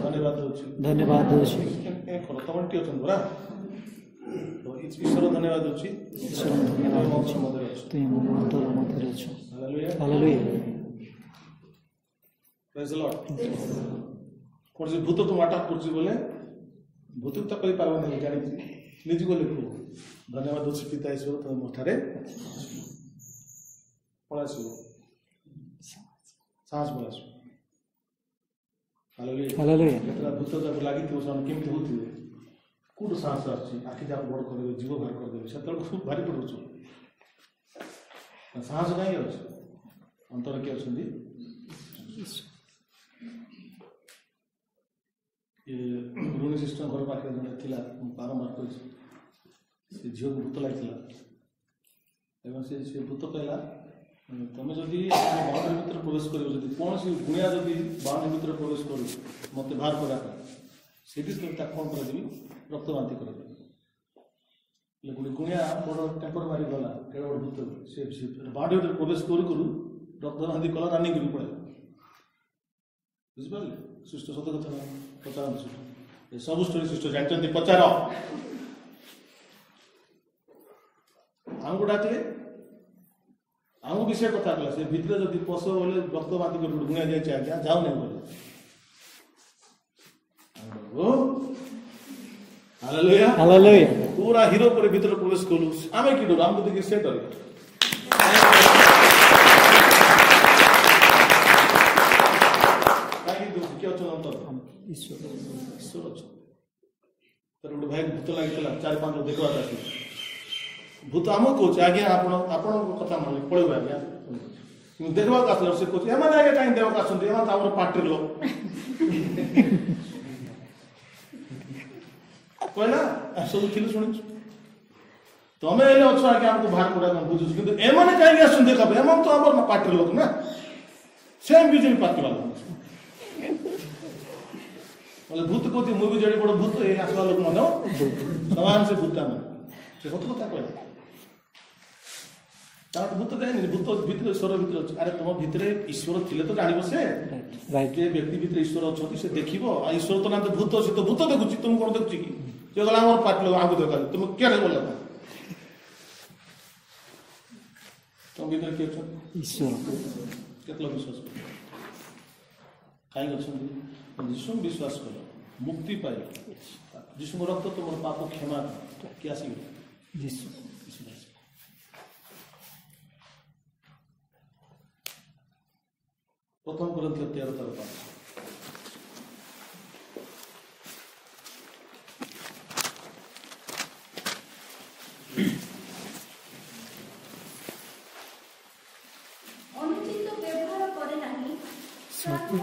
धन्यवाद दूची तुम टी अच्छा बरा तो ईश्वर धन्यवाद दूची प्रेज द लॉर्ड कोर्सी भूत तुम अटक करछि बोले भूत तो कहि पाबो नहीं जानि निजी को लिखो धन्यवाद दूची पिता ईश्वर तुम मोठारे पळासु सांस पळासु हालेलुया केतरा भूत जब लागि तो सन केमति होति कोड सांस आछि आखि जा बड़ कर जीव बाहर कर देबे सेतल खूब भारी पड़ुछु सांस काई अछि अंतर के अछंदी रुणी सिस्टम घर पाखे जन थिला बारंबार कर झील भूत लगी से भूत कहला तुम जदि बाउंड्री भीतर प्रवेश कर कौन सी गुणिया जदि बाउंड्री भीतर प्रवेश कर मत बाहर करा से कौन कर रक्त बांति कर गोटे गुणिया बड़ टेम्पर मारी गला केड़ बड़ भूत से बाउंड्री भीतर प्रवेश करू करू रक्त बांति कला रनिंग कर पड़े बुझिपारे सुष्ट सत कथा पचार सब स्टोरी सुष्ट जानते पचार आमको डाके आम विषय कथा कला से भितर जदि पश बोले रक्त बांति कर गुणिया जाए आज्ञा जाऊ नहीं बोले हालेलुया पूरा हीरो पर भीतर प्रवेश कलु आमे कि डर आमको देखि से डर ईश्वर गोटे भाई भूत लगी 4-5 देखा भूत आम कौच आज्ञा आपण कथा मान पड़े आज्ञा देखा आस से कौच एम आज्ञा कहीं देवाक आसम पार्टी लोक कहला सब थी शुणी तमें अच्छे आज्ञा आमको बाहर पड़ा बुझुच कि एम कहीं आस देखा एम तो आम पार्टी लोक ना सेम बीजेपी पार्टी वाला भूत कहते मुझे जड़े बड़ भूत ये आसवा लोक मन समान से भूत से सत कथा कहला भूत जाए भूत भितर ईश्वर भितर अच्छे अरे तुम भितर ईश्वर थिले तो जान से जे व्यक्ति भितर ईश्वर अच्छा से देख ईश्वर तो ना भूत अच्छे तो भूत देखुची तुम कौन देखुची कि जे गला आम पार्टी लोक आगे देखा तुम क्या बोल तुम भितर किए ईश्वर केतला विश्वास कहीं अच्छा यीशु विश्वास कर मुक्ति पाइल यीशु रक्त तुम पाप क्षमा किए आसिक यीशु प्रथम ग्रंथ 13:5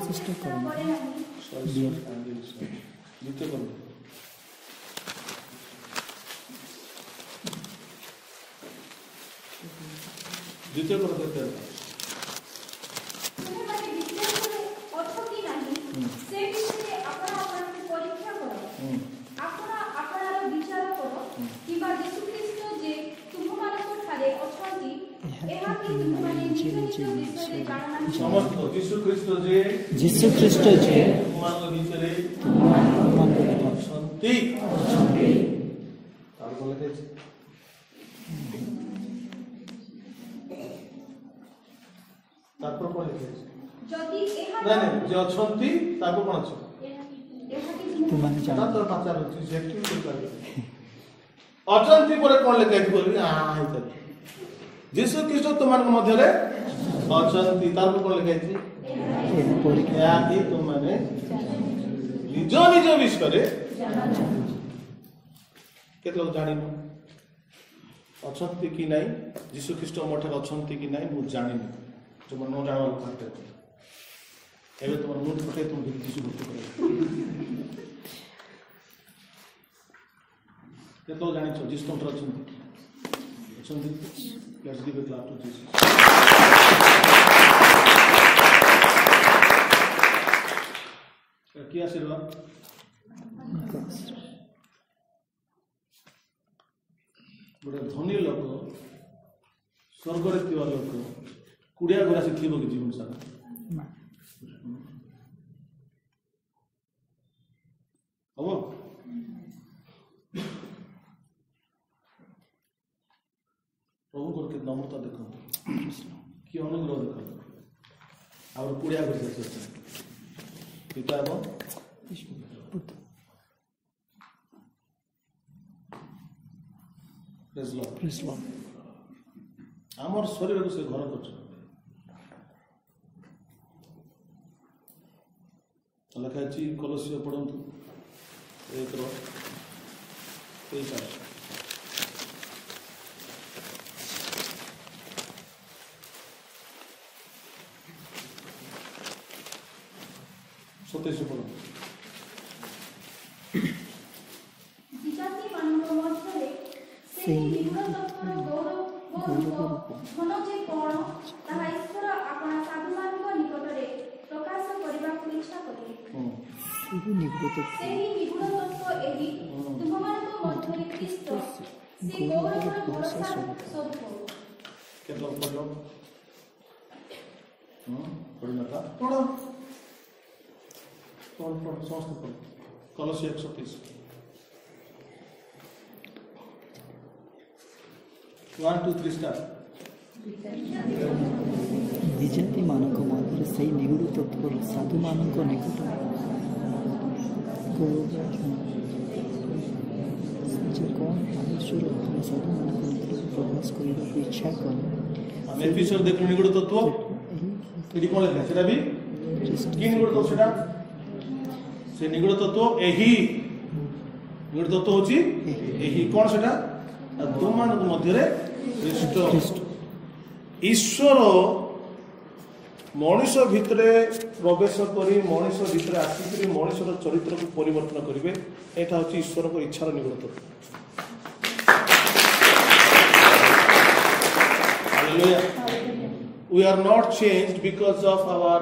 चेष्टा करें द्वितीय करो द्वितीय करो देते हैं जीसु ख्रीष्ट जे अचंती कौन लिखाई जीसु ख्रीष्ट तुम मध्य अचंती कौन लिखाई तुम मैंने निज निज विषय के जान अच्छा कि ना जीसु ख्रीष्ट मो अच्छा कि ना मुझे जानी तुम न जान एवं तुम मुझे पटे तुम जीसु भक्त कर जान जीसु तुम अच्छा Let's give a clap to Jesus. किए कि आशीर्वाद गोटे धनी लोक स्वर्ग लोक कुड़िया गोरा से थी कि जीवन सारा हम प्रभु को नम्रता देखो कि अनुग्रह देखो और कुड़िया गोरा पिता एवं आमर शरीर को से घर कर लिखाई कलसीय पढ़ु 1:23 27 पढ़ु कलसी 1:23 1 2 3 स्टार्ट विजाति मानक मध्य से निगूढ़ तत्व साधु मानक निकट जे कौन परमेश्वर अपने साधु मानक निकट प्रवेश करने की इच्छा करे एफिसर देखो निगूढ़ तत्व एडी कोन लेखा सेटा भी की निगूढ़ तत्व सेटा से निगूढ़ तत्व एही निगूढ़ तत्व होची एही कोन सेटा तुम मानक मध्य रे ख्रीष्ट ईश्वर मनुष्य भितर प्रवेश करी मनुष्य भितर आसिक मनुष्यर चरित्र को परिवर्तन करेंगे यहाँ हूँ ईश्वर को इच्छार निगूढ़ we are not changed because of our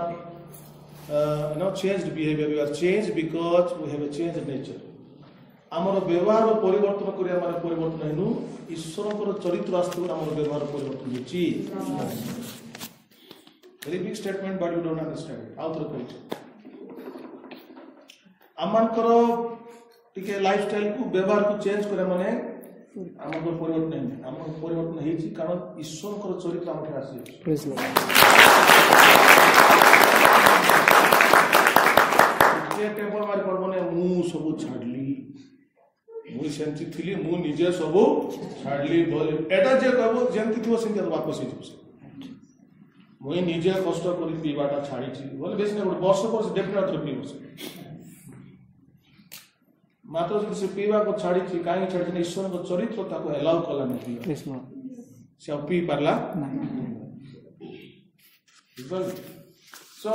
changed behavior. We are changed because we have a changed nature. आमर व्यवहार परिवर्तन करी आम परिवर्तन हेनु ईश्वर चरित्र आसतु आमर व्यवहार परिवर्तन होची very big statement but you don't understand out कहि आमनकर टिके लाइफस्टाइल को व्यवहार को चेंज करे माने आमर परिवर्तन हेनु आमर परिवर्तन हेची कारण ईश्वर कर चरित्र आमठे आसी प्रेज लॉर्ड जे टेबल मार परबने मु सब छाडली मुई सेंति थिली मु निजे सब छाडली बोल एटा जे कहबो जेंति थियो सेंति वापस हिजो मुई निजे कष्ट करी पीवाटा छाडी छी बोल बेस ने वर्ष पर डेफिनेटली पीबो मात्र से पीवा को छाडी छी काई छाडी छी ईश्वर को चरित्र ताको अलाउ कला नहीं प्रेज लॉर्ड से पी परला सो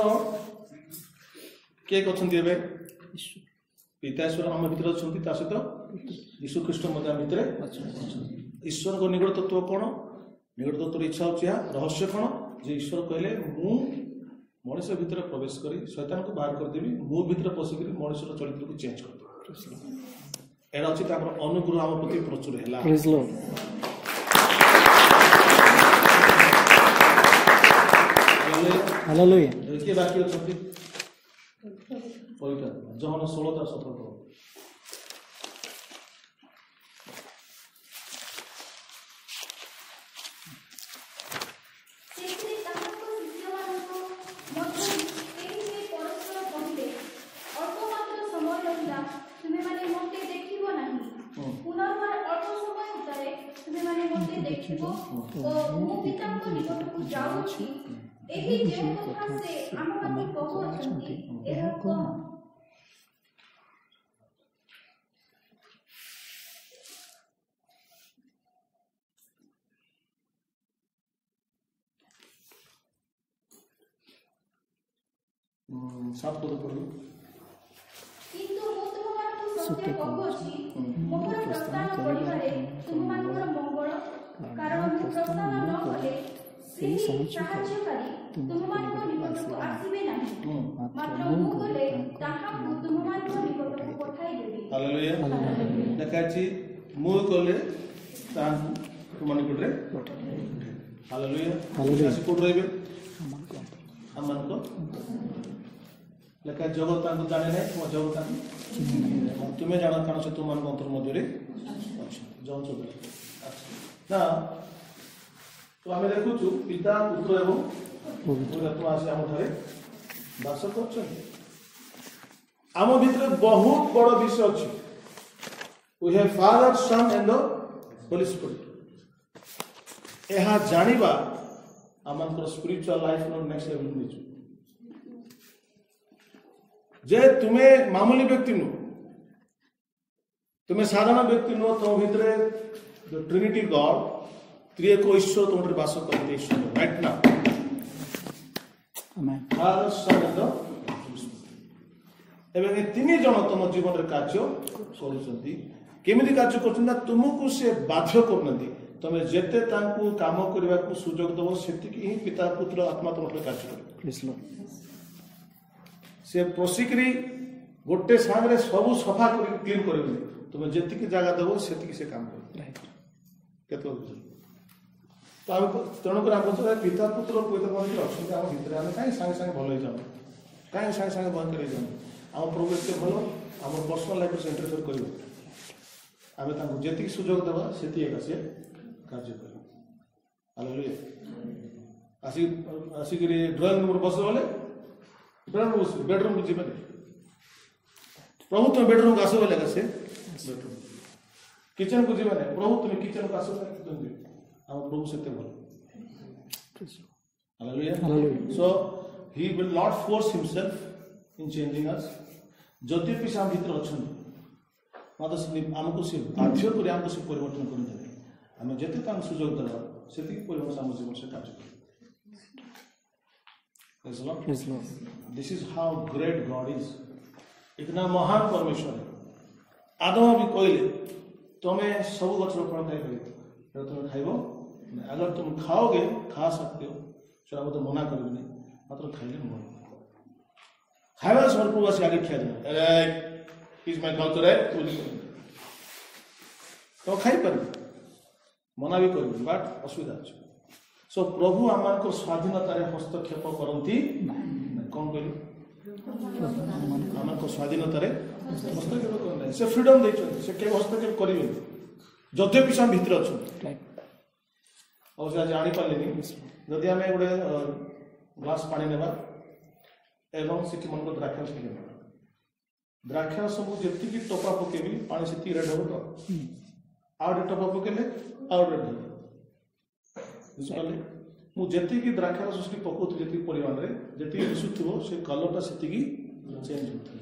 के कछन देबे पिता ईश्वर हम भीतर अछंती ता सहित यीशु ख्रीष्ट मध्य भीतर ईश्वर को निगूढ़ तत्व कौन निगूढ़ तत्व इच्छा होची रहस्य कौन जे ईश्वर कहले मु मनुष्य भीतर प्रवेश करी शैतान को बाहर कर देबी मु भीतर पसी करी मनुष्यर चरित्र को चेंज कर देबी एडा अछि तापर अनुग्रह हम प्रति प्रचुर हैला प्रेज लॉर्ड हालेलुया के बाकी अछंती पवित्र जहन 16:17 सात पद पढ़ो किंतु मु तुमମାନଙ୍କୁ ସତ୍ୟ କହୁଛି ମୋର ପ୍ରସ୍ଥାନ କରିବାରେ ତୁମମାନଙ୍କର ମଙ୍ଗଳ କାରଣ ମୁଁ ପ୍ରସ୍ଥାନ ନ କଲେ ସେହି ସାହାଯ୍ୟକାରୀ ସାହାଯ୍ୟକାରୀ ତୁମମାନଙ୍କ ନିକଟକୁ ଆସିବେ ନାହିଁ ମାତ୍ର ମୁଁ ମୁଁ ଗଲେ ତାଙ୍କୁ ତାହାକୁ ତୁମମାନଙ୍କ ନିକଟକୁ ପଠାଇଦେବି। ହାଲେଲୁୟା। ଲେଖା ଅଛି ମୁଁ ଗଲେ ତାହାକୁ ତୁମମାନଙ୍କ ନିକଟରେ ହାଲେଲୁୟା। ହାଲେଲୁୟା। ଆସି କୋଉଠି ରହିବେ? ଆମମାନଙ୍କ ଆମମାନଙ୍କ ଲେଖା ଜଗତ ତାଙ୍କୁ ଜାଣେ ନାହିଁ, ତୁମ ଜଗତ ତାଙ୍କୁ ତୁମେ ଜାଣ କାରଣ ସେ ତୁମମାନଙ୍କ ଅନ୍ତର ମଧ୍ୟରେ ଅଛି। ଜନ ନା ତ ଆମେ ଦେଖୁଛୁ ପିତା ପୁତ୍ର ଏବଂ ପବିତ୍ର ଆତ୍ମା ଆସି ଆମଠାରେ ବାସ କରୁଛନ୍ତି। ଆମ ଭିତରେ ବହୁତ ବଡ଼ ବିଷୟ ଅଛି। We have Father, Son and the Holy Spirit. ଏହା ଜାଣିବା ଆମଙ୍କର ସ୍ପିରିଚୁଆଲ ଲାଇଫର ନେକ୍ସଟ ଲେଭେଲକୁ ନେଇଯିବ। ଯେ ତୁମେ ମାମୁଲି ବ୍ୟକ୍ତି ନୁହ, ତୁମେ ସାଧାରଣ ବ୍ୟକ୍ତି ନୁହ, ତୁମ ଭିତରେ ଟ୍ରିନିଟି ଗଡ୍ ତ୍ରିଏକ ଈଶ୍ୱର ତୁମଠାରେ ବାସ କରନ୍ତି ଈଶ୍ୱର right now. Amen. Father, Son and the Holy Spirit. ଏବଂ ଏ ତିନି ଜଣ ତୁମ ଜୀବନରେ କାର୍ଯ୍ୟ କରୁଛନ୍ତି। କେମିତି କାର୍ଯ୍ୟ କରୁଛନ୍ତି ନା ତୁମକୁ ସେ ବାଧ୍ୟ କରୁନାହାନ୍ତି। ତମେ ଯେତେ ତାଙ୍କୁ କାମ କରିବାକୁ ସୁଯୋଗ ଦେବ ସେତିକି ହିଁ ପିତା ପୁତ୍ର ଆତ୍ମା ତୁମଠାରେ କାର୍ଯ୍ୟ କରିବ। ପ୍ରେଜ୍ ଲର୍ଡ। ସେ ପଶିକିରି ଗୋଟେ ସାଙ୍ଗରେ ସବୁ ସଫା କରିକି କ୍ଲିନ୍ କରିବନି। ତୁମେ ଯେତିକି ଜାଗା ଦେବ ସେତିକି ସେ କାମ କରିବ। ରାଇଟ୍। କେତେ ତ ଆମେ ତେଣୁକରି ଆମେ ପଚାରିବା ପିତା ପୁତ୍ର ପବିତ୍ର ମନ୍ଦିର ଅଛନ୍ତି ଆମ ଭିତରେ, ଆମେ କାହିଁ ସାଙ୍ଗେ ସାଙ୍ଗେ ଭଲ ହେଇଯାଉ, କାହିଁ ସାଙ୍ଗେ ସାଙ୍ଗେ ଭୟଙ୍କର ହେଇଯାଉ। ଆମ ପ୍ରଭୁ ଏତେ ଭଲ, ଆମର ପର୍ସନାଲ ଲାଇଫରେ ସେ ଇଣ୍ଟରଫିୟର କରିବ। ଆମେ ତାଙ୍କୁ ଯେତିକି ସୁଯୋଗ ଦେବା ସେତିକି ଏକା ସେ କାର୍ଯ୍ୟ କରିବ। ହାଲେଲୁୟା। ଆସିକିରି ଡ୍ରଇଂ ରୁମ୍ରେ ବସିବ ବୋଲେ ଡ୍ରଇଂ ରୁମ୍ ବସିବ, ବେଡରୁମ୍କୁ ଯିବେନି। ପ୍ରଭୁ ତୁମେ ବେଡରୁମ୍କୁ ଆସ ବୋଲେ ଏକା ସେ ବେଡରୁମ୍। କିଚେନ୍କୁ ଯିବେ ନାହିଁ, ପ୍ରଭୁ ତୁମେ କିଚେନ୍କୁ ଆସ ବୋଲେ କିଚେନ୍ ଯିବେ। ଆମ ପ୍ରଭୁ ସେତେ ଭଲ। Hallelujah. Hallelujah. So he will not force himself in changing us. ଯଦି ବି ସେ ଆମ ଭିତରେ ଅଛନ୍ତି ମାତ୍ର ଆମକୁ ସେ ବାଧ୍ୟ କରି ଆମକୁ ସେ ପରିବର୍ତ୍ତନ କରିଦେବେ। ଆମେ ଯେତେ ତାଙ୍କୁ ସୁଯୋଗ ଦେବା ସେତିକି ପରିବର୍ତ୍ତନ ଆମ ଜୀବନ ସେ କାର୍ଯ୍ୟ କରିବ। ପ୍ରେଜ୍ Lord. This is how great God is. इतना महान परमेश्वर है। आदम भी कहले तुम्हें सब गछर फल खाइबे, तुम खाइब अगर तुम खाओगे खा सकते हो, सेटा तो मना करबे नहीं, मात्र खाइले मर खाइबा सब प्रवासी आगे खिया दे इज माय कल्चर है तो खाइ परबे मना भी करबे बट असुविधा अछि। सो प्रभु आमानको स्वाधीनतारे हस्तक्षेप करंती कौन कहली आमानको स्वाधीनतारे हस्तक्षेप करंती से फ्रीडम दैछन से के हस्तक्षेप करिवे जदि भी हम भीतर अछन और से जानि पालेनी जदि हमें गोटे ग्लास पानी नेबा एवं सेठी मन को द्राक्षरस नेबा द्राक्षरस को जेति की टोपा पकेबी पानी सेति रेड हो तो आउट टोपा पकेले आउट रेड हो बुझिपाले मु जेति की द्राक्षरस सेठी पकोत जेति परिमाण रे जेति मिसुथिबो से कलरटा सेति की चेंज होतै।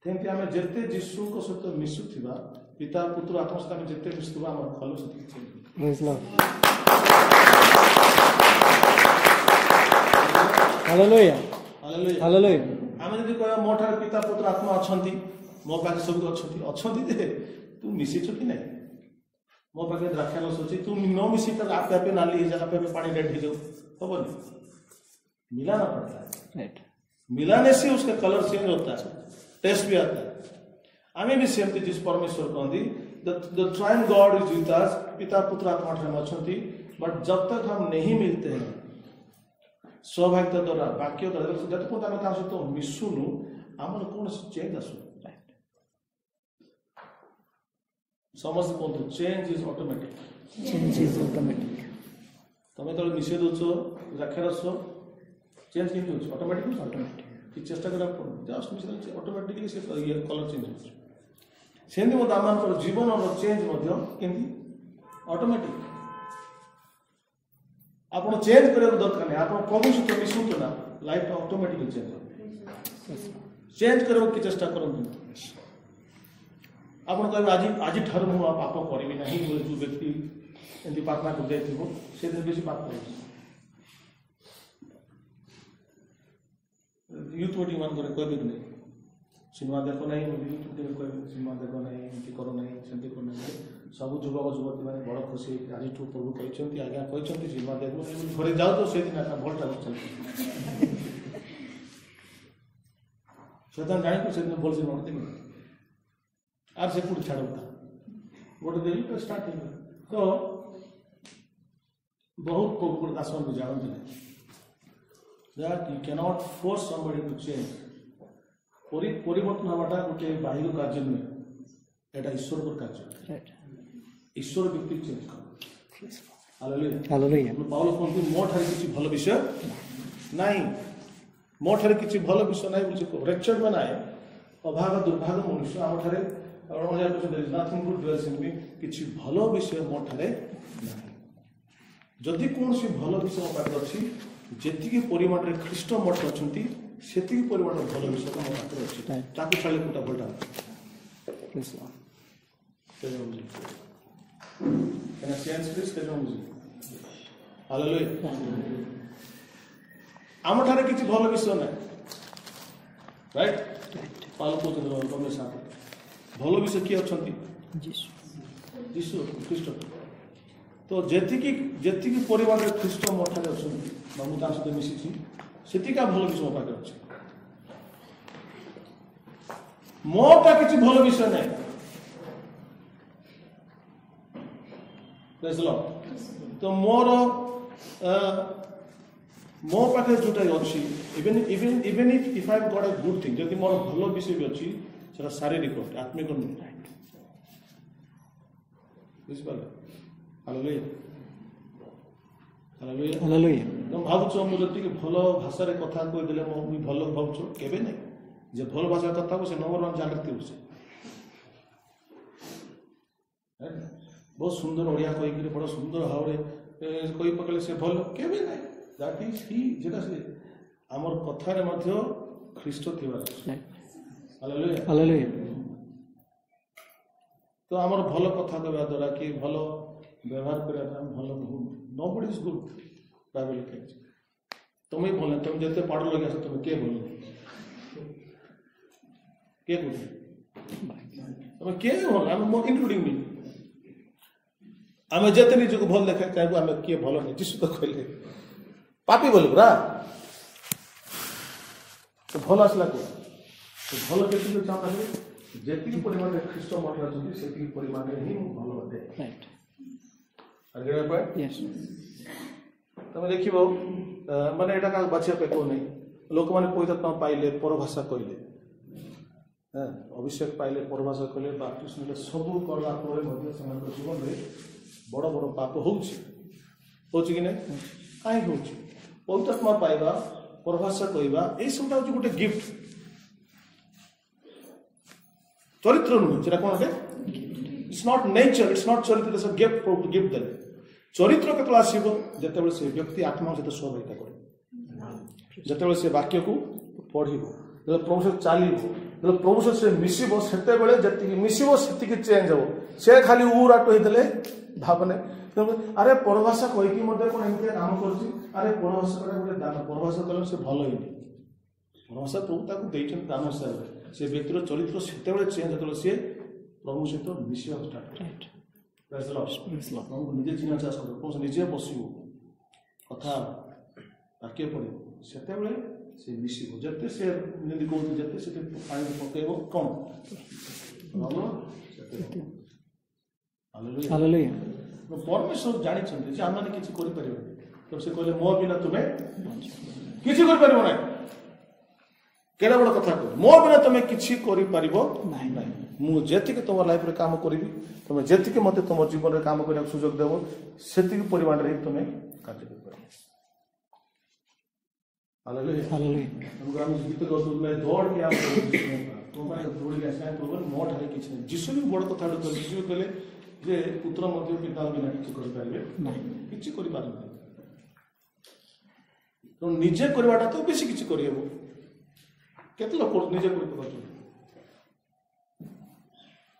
थेंति हमें जेते यीशु को सहित मिसुथिबा पिता पुत्र आत्मा सहित हमें जेते मिसुथिबा हमर कलर सेति चेंज होतै। Praise lord. Hallelujah hallelujah hallelujah. आमे जदि कहबा मोठार पिता पुत्र आत्मा अछंती मो पाखे सब अछंती अछंती जे तू मिसी छु कि नै मो पाखे द्राक्षरस अछि तू न मिसी त आपे आपे नाली हे जा आपे पानी रेड हो जाओ खबर नहीं मिलाना पड़ता है राइट। मिलाने से उसका कलर चेंज होता है टेस्ट भी आता है। हमें भी सेम जिस परमेश्वर कहती the triune God is with us पिता पुत्र आत्मा हम अछंती बट जब तक हम नहीं मिलते हैं सौभाग्य द्वारा वाक्य द्वारा जब तक आम ता सहित मिशुनु आमर कौन चेंज आसु समस्त कहतु change is automatic. Change is automatic. तुम तो मिशे दौच द्राक्षरस चेंज के ऑटोमेटिक ऑटोमेटिक कि चेष्टा करा जस्ट मिशे ऑटोमेटिकली से ये कलर चेंज हो सेमती मत आम जीवन चेंज केमती ऑटोमेटिक आप चेंज करने दरकार नहीं आप प्रभु सहित मिशुत ना लाइफ ऑटोमेटिकली चेंज हो चेंज करने की चेष्टा करते आप कहे आज आज ठार मु पाप करी ना जो व्यक्ति एमती प्रार्थना कर जाइए से दिन बेसी पाप कर यूथ मीटिंग मान कहे कि नहीं सिनेमा देख ना यूथ मीटिंग कह सिनेमा देख ना एमती कर ना सेमती कर ना सब युवक युवती मैंने बड़ खुशी आज प्रभु कहते आज्ञा कहते जिमा देखो घरे जाओ तो से दिन भोट चलती शैतान जानी से दिन बोल से नोट देंगे आर से पूरी छाड़ गोटे दिन तो स्टार्ट तो बहुत प्रभु दास भी जानते हैं that you cannot force somebody to change परिवर्तन हवाटा गोटे बाहिर कार्य नुहे एटा ईश्वर कार्य ईश्वर व्यक्ति चेंज कर हालेलुया पाउल कहते मो ठारे किछि भल विषय नाही मो ठारे किछि भल विषय नाही बोलछि रेचर्ड में नाही अभाग दुर्भाग मनुष्य आम ठारे there is nothing good dwells in me किछि भल विषय मो ठारे नाही जदि कोनसी भल विषय मो पाखरे अछि जेतिकी परिमाण रे ख्रीष्ट मठ अछंती सेतिकी परिमाण भल विषय मो पाखरे अछि ताकु छाले कोटा भलटा please Can I change this? Hallelujah. आम ठारे किसी भल विषय ना राइट पाल को रमेश भल विषय किए अच्छा यीशु ख्रीष्ट तो जेतिकी परिवार में ख्रीष्ट मो ठारे अच्छा मुझे सहित मिसी सेतिका भल विषय मो पाखे अच्छे मोटा किसी भल विषय ना तो मोर मो पाखे जोटा अच्छी even if I got a good thing जदि मोर भल विषय भी अच्छी सेटा शारीरिक आत्मिक नुहे बुझिपारे हालेलुया हालेलुया हालेलुया तुम भावुछ मुझे जी भल भाषा कथा कहीदेले मुझे भल भावुछ केबे नहीं जे भल भाषा कथा से नंबर 1 जागृति हो बहुत सुंदर ओडिया कहीकि बड़ सुंदर भाव कही पकड़े से भल केबे नहीं दैट इज ही जेटा से आमर कथारे मध्य ख्रीष्ट थिबार हालेलुया हालेलुया तो आमर भल कथा कहवा द्वारा कि भल व्यवहार करने भल नोबडी इज गुड बाइबल लिखे तुम्हें भल तुम जिते पढ़ लगे आस तुम किए भल किए गुड तुम किए भल आम इंक्लूडिंग मी आम जिते निजक भल देखा कहबू आम किए भल नहीं जीशु तो कहले पापी बोल पूरा तो भल आसला को भल के चाहता है जेतिकी परिमाण में ख्रीष्ट मठ अच्छी से परिमाण में ही भल अटे तुम देख माने एटा का बाछिया पे को नहीं लोक माने पवित्रता पाइले परभाषा कहले अभिषेक पाइले परभाषा कहले बाप्तिस्म ले सब करला परे मध्य समान जीवन में बड़ बड़ पाप होउछि कि नहीं काई होउछि पवित्रता पाइबा परभाषा कहबा ए सबटा होछि गोटे गिफ्ट चरित्र नुहे सेटा कौन है it's not nature it's not चरित्र it's a gift to give them चरित्र केतला आसीबो जेतेबेले से व्यक्ति आत्मा सहित स्वाभाविकता करे जेतेबेले से वाक्य को पढ़िबो जेतेबेले प्रभु से चालिबो जेतेबेले प्रभु से मिसिबो सेतेबेले जति मिसिबो सेति चेंज हो से खाली उराटो हेतले भावने अरे परभाषा कहि कि मते कोन एते काम करछि अरे परभाषा करे गोटे दान परभाषा कले से भलो हि परभाषा प्रभु ताकू देइछन दान से से व्यक्तिर चरित्र सेतेबेले चेंज हेतले से प्रभु सहित मिसिबा start right praise the lord प्रभु निजे चिन्ह चाष कर प्रभु निजे बसिबो कथा वाक्य पढ़िबो सेतेबेले से मिसिबो जते से निंदी को जते से पानी पकेबो कम हालेलुया हालेलुया परमेश्वर जानि छथि जे आमने किछि करि परिबो तो से कहले मो बिना तुमे किछि करि परिबो नै केना बड़ कथा को मो बिना तुमे किछि करि परिबो नाही मु जेतिके तुम लाइफ रे काम करिबी तुम जेतिके मते तुम जीवन रे काम करबा सुयोग देबो सेतिके परिमाण रे तुमे कार्य करिबो हालेलुया हालेलुया हम ग्राम गीत गौतम में दौड़ के आप तुम माने दौड़ के आसान प्रभु मोठ है किछि नहीं जीशु भी बड़ कथा तो जीशु कहले जे पुत्र मध्य पिता बिना किछि करि पारिबे नाही किछि करि पारिबे तो निजे करबाटा तो बेसी किछि करियबो केते लोक निजे करि पाछो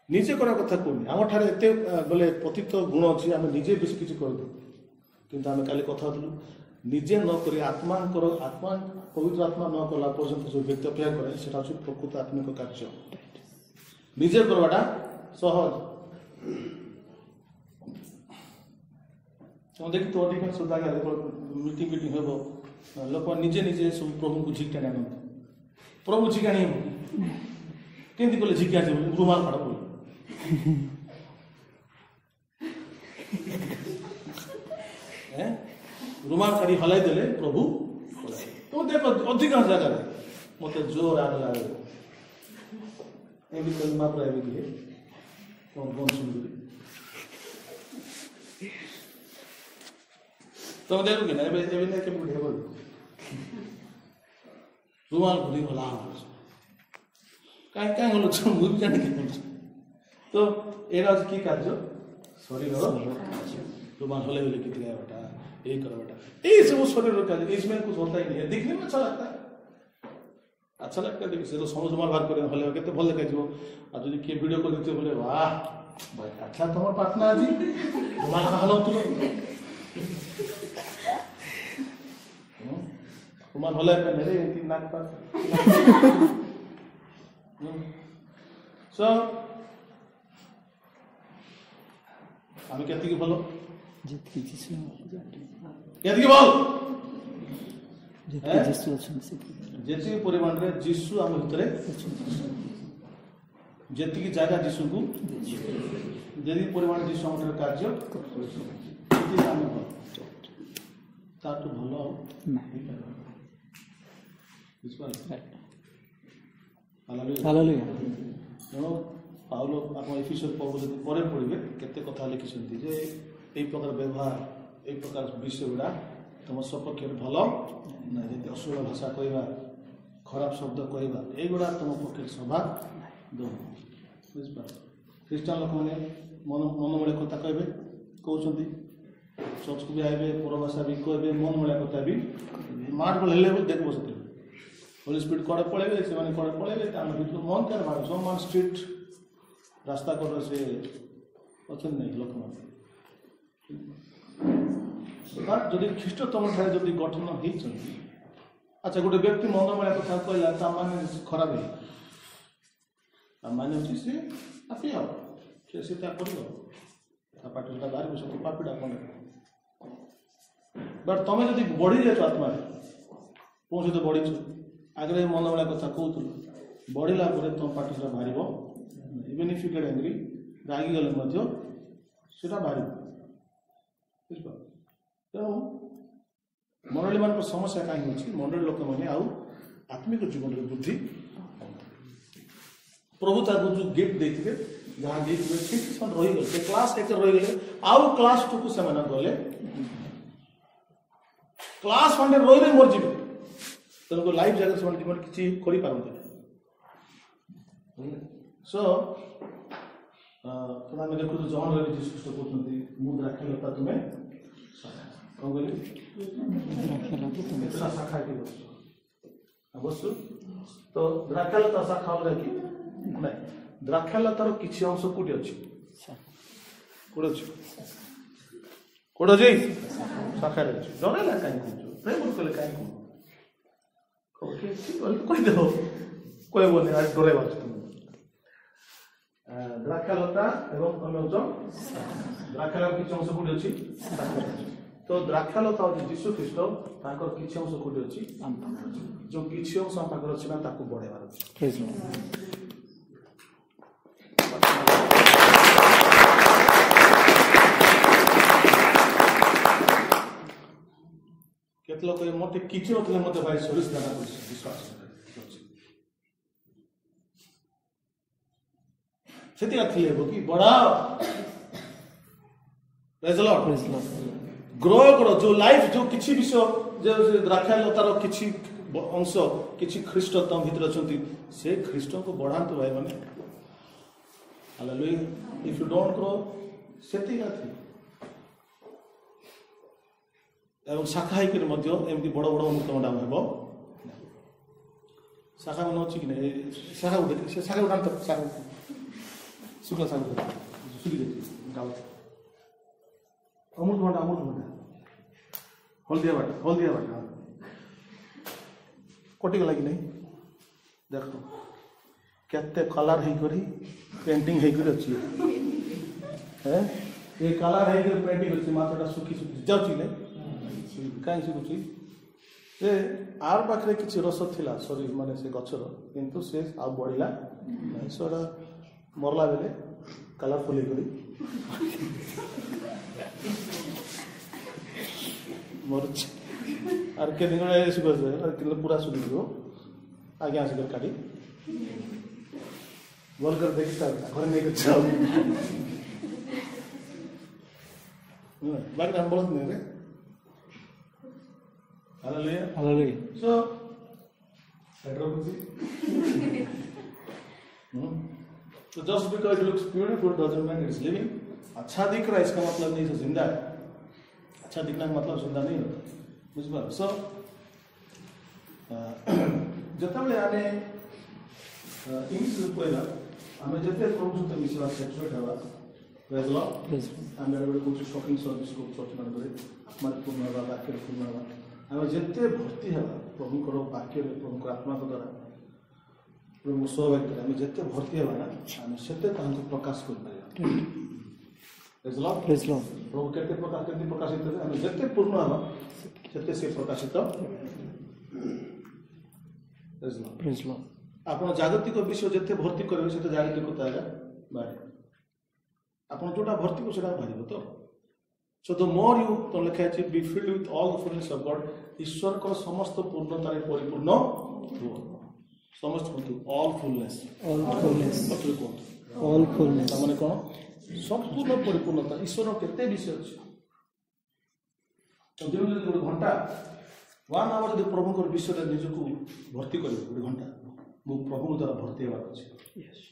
निजे करा कथा कोनी आम ठारे एते बोले पतित गुण अछि आमे निजे बेसी किछि करदु किंतु आमे काली कथा होतलु निजे न करी आत्मा पवित्र आत्मा न कला पर्यंत जो व्यक्ति अपेक्षा करे सेटा अछि प्रकृत आत्मिक कार्य निजे करबाटा सहज तुम देखी तो अधिकांश जगह मीटिंग मीटिंग हम लोक निजे निजे सब प्रभु को झिक टाणी आन प्रभु झिकाणी केमती कले झिका रुमाल फाड़ पड़े रुमाल काढ़ी हलाई देले प्रभु तो देख अधिकांश जगह मत जोर आग लगे एमती महापुर एमती कौन सुन तुम देखो कि ना रुमाल घुरी होला कहीं कहीं गल मुझे जाने के तो एरा की कार्य शरीर रुमाल हले हले कित गया बेटा ये करो बेटा ये सब शरीर कार्य इसमें कुछ होता ही नहीं है दिखने में अच्छा लगता है देखिए से तो समझ रुमाल बाहर कर हले केते भल देखा जीवो आ जदी के वीडियो कर देते बोले वाह भाई अच्छा तुम्हार पार्टनर जी रुमाल हलो तुलो रुमाल हले पे रे तीन नाक पर सो আমি কেতিকি বলো যেতিকি যিশু কেতিকি বল যেতিকি যিশু অଛନ୍ତି সেতিকি যেতিকি পরিমাণରେ যিশু ଆମ ଭିତରେ ଯେତିକି ଜାଗା যিଶୁକୁ ଯେତିକି ପରିମାଣ যিশୁ ଆମ ଠାରେ କାର୍ଯ୍ୟ ସେତିକି ଆମେ ଭଲ ତାଠୁ ଭଲ ନାହିଁ ବୁଝିପାରିଲେ ହାଲେଲୁୟା ତେଣୁ ପାଉଲ ଆପଣ ଏଫିସର ପର୍ବ ଯଦି ପରେ ପଢ଼ିବେ କେତେ କଥା ଲେଖିଛନ୍ତି ଯେ ଏଇ ପ୍ରକାର ବ୍ୟବହାର ଏଇ ପ୍ରକାର ବିଷୟ ଗୁଡ଼ା ତୁମ ସପକ୍ଷରେ ଭଲ ନାହିଁ ଯେମିତି ଅଶ୍ଳୀଳ ଭାଷା କହିବା ଖରାପ ଶବ୍ଦ କହିବା ଏଇଗୁଡ଼ା ତୁମ ପକ୍ଷରେ ସଭା ଦେବ ବୁଝିପାର ଖ୍ରୀଷ୍ଟିଆନ ଲୋକମାନେ ମନମଳିଆ କଥା କହିବେ କହୁଛନ୍ତି ଚର୍ଚ୍ଚକୁ ବି ଆଇବେ ପରଭାଷା ବି କହିବେ ମନମଳିଆ କଥା ବି ମାଠ ବଳ ହେଲେ ବି ଦେଖିବ ସେଥିରେ होली स्पीड कड़े पड़े से कड़े पड़े भर मन क्या भाव सब मान स्ट्रीट रास्ता कड़ से अच्छा नहीं लोक जदि ख्रीष्ट तुम ठार जब गठन होती अच्छा गोटे व्यक्ति मन माया कथा कहला माने खराब है माने सी पापी आओ से कर पाठ बाहर सब पापीटा कौन बट तुम जब बढ़ी जाए आत्मा पुओ सहित बढ़ी आगे मन भाया कथा कहूल बढ़ला तुम पाठ से बाहर even if you get angry रागी गले बाहर बुझिपार तेणु मंडली मान समस्या कहीं अच्छी मंडली लोक मैंने आत्मिक जीवन में बुद्धि प्रभु ताकू जो गिफ्ट देते जहाँ देते ठीक रहीगले से क्लास एक रहीगले आउ क्लास टू को से गले क्लास वन रही मरजी तेणुक लाइफ जगह से जीवन किसी कर पारती सो आम देखु जहन रवि जीशुख्रीष्ट कहते मुझे द्राक्षलता तुम्हें कौन कहली शाखा की बसु तो द्राक्षलता शाखा अलग कि ना द्राक्षलतार किसी अंश कौटी अच्छी कौटे अच्छी कौटे अच्छी शाखा डरला कहीं प्रेम कले कहीं कहीदेव कहबनी आज डरवा तुम द्राक्षलता एवं द्राक्षलता किसी अंश कौटी अच्छी तो द्राक्षलता हूँ जीशुख्रीष्ट किसी अंश कौटी अच्छी जो किसी अंश आम पाखे अच्छी ना बढ़ेबार अच्छी केत लोक मत किसी ना मत भाई सोरिष दाना विश्वास से कि बढ़ाओ ग्रो करो जो लाइफ जो किसी विषय जो द्राक्षलतार किसी अंश किसी ख्रीष्ट तुम भीतर अच्छा से ख्रीष्ट को बढ़ातु भाई मैंने hallelujah if you don't grow से एवं शाखा होकर एमती बड़ बड़ अनुक्रम डाउन हे शाखा मन अच्छी कि नहीं शाखा उठे से शाखा उठान तो शाखा शुक्ला शाखा सुखी गाँव अमृत भंडा हल्दिया बाट कटी गला कि नहीं देख केते कलर है करी पेंटिंग है करी अच्छी है ये कलर है कि पेंटिंग करछि माथटा सुखी सुखी जाउछि ले काई सुखुछि जे आर पाखरे किछि रस थिला शरीर माने से गछर किंतु से आ बढ़िला सोडा मरला बेले कलरफुल करी मरछ आर के दिन ऐसे कर दे पूरा सुखी गयो आगे आसे कर काटी बोल कर देखता घर नहीं कुछ बाकी हम बोलते नहीं रे हालेलुया हालेलुया सो तो just because it looks beautiful doesn't mean it's living अच्छा दिख रहा है इसका मतलब नहीं है जिंदा है अच्छा दिखना का मतलब जिंदा नहीं होता बुझ सो जतबले आने इंग्लिश कहला हमें जते प्रभु सहित मिसवा सेटरेट हवा प्रेज लॉर्ड हम बेले कुछ शॉपिंग सर्विस को चर्च मान करे आत्मा पूर्ण हवा वाक्य पूर्ण हवा हम जते भक्ति हवा प्रभु को वाक्य प्रभु को आत्मा को द्वारा प्रभु सौभाग्य हम जते भक्ति हवा ना हम सेते तांको प्रकाश कर पाए प्रेज लॉर्ड प्रभु केते प्रकाशित है हम जते पूर्ण हवा सेते से प्रकाशित प्रेज लॉर्ड आपण जागतिक विषय जिते भर्ती करेंगे से जागतिकता आएगा बाहर आपण जोटा भर्ती को सेटा बाहर तो सो द मोर यू तो लिखा है be filled with all the fullness of God ईश्वर को समस्त पूर्णता रे परिपूर्ण हो समस्त ऑल फुलनेस माने कोन संपूर्ण परिपूर्णता ईश्वर केते विषय अछि तो दिन घंटा 1 आवर यदि प्रभु को विषय निजको भर्ती करे 1 घंटा मु प्रभु द्वारा भर्ती होगा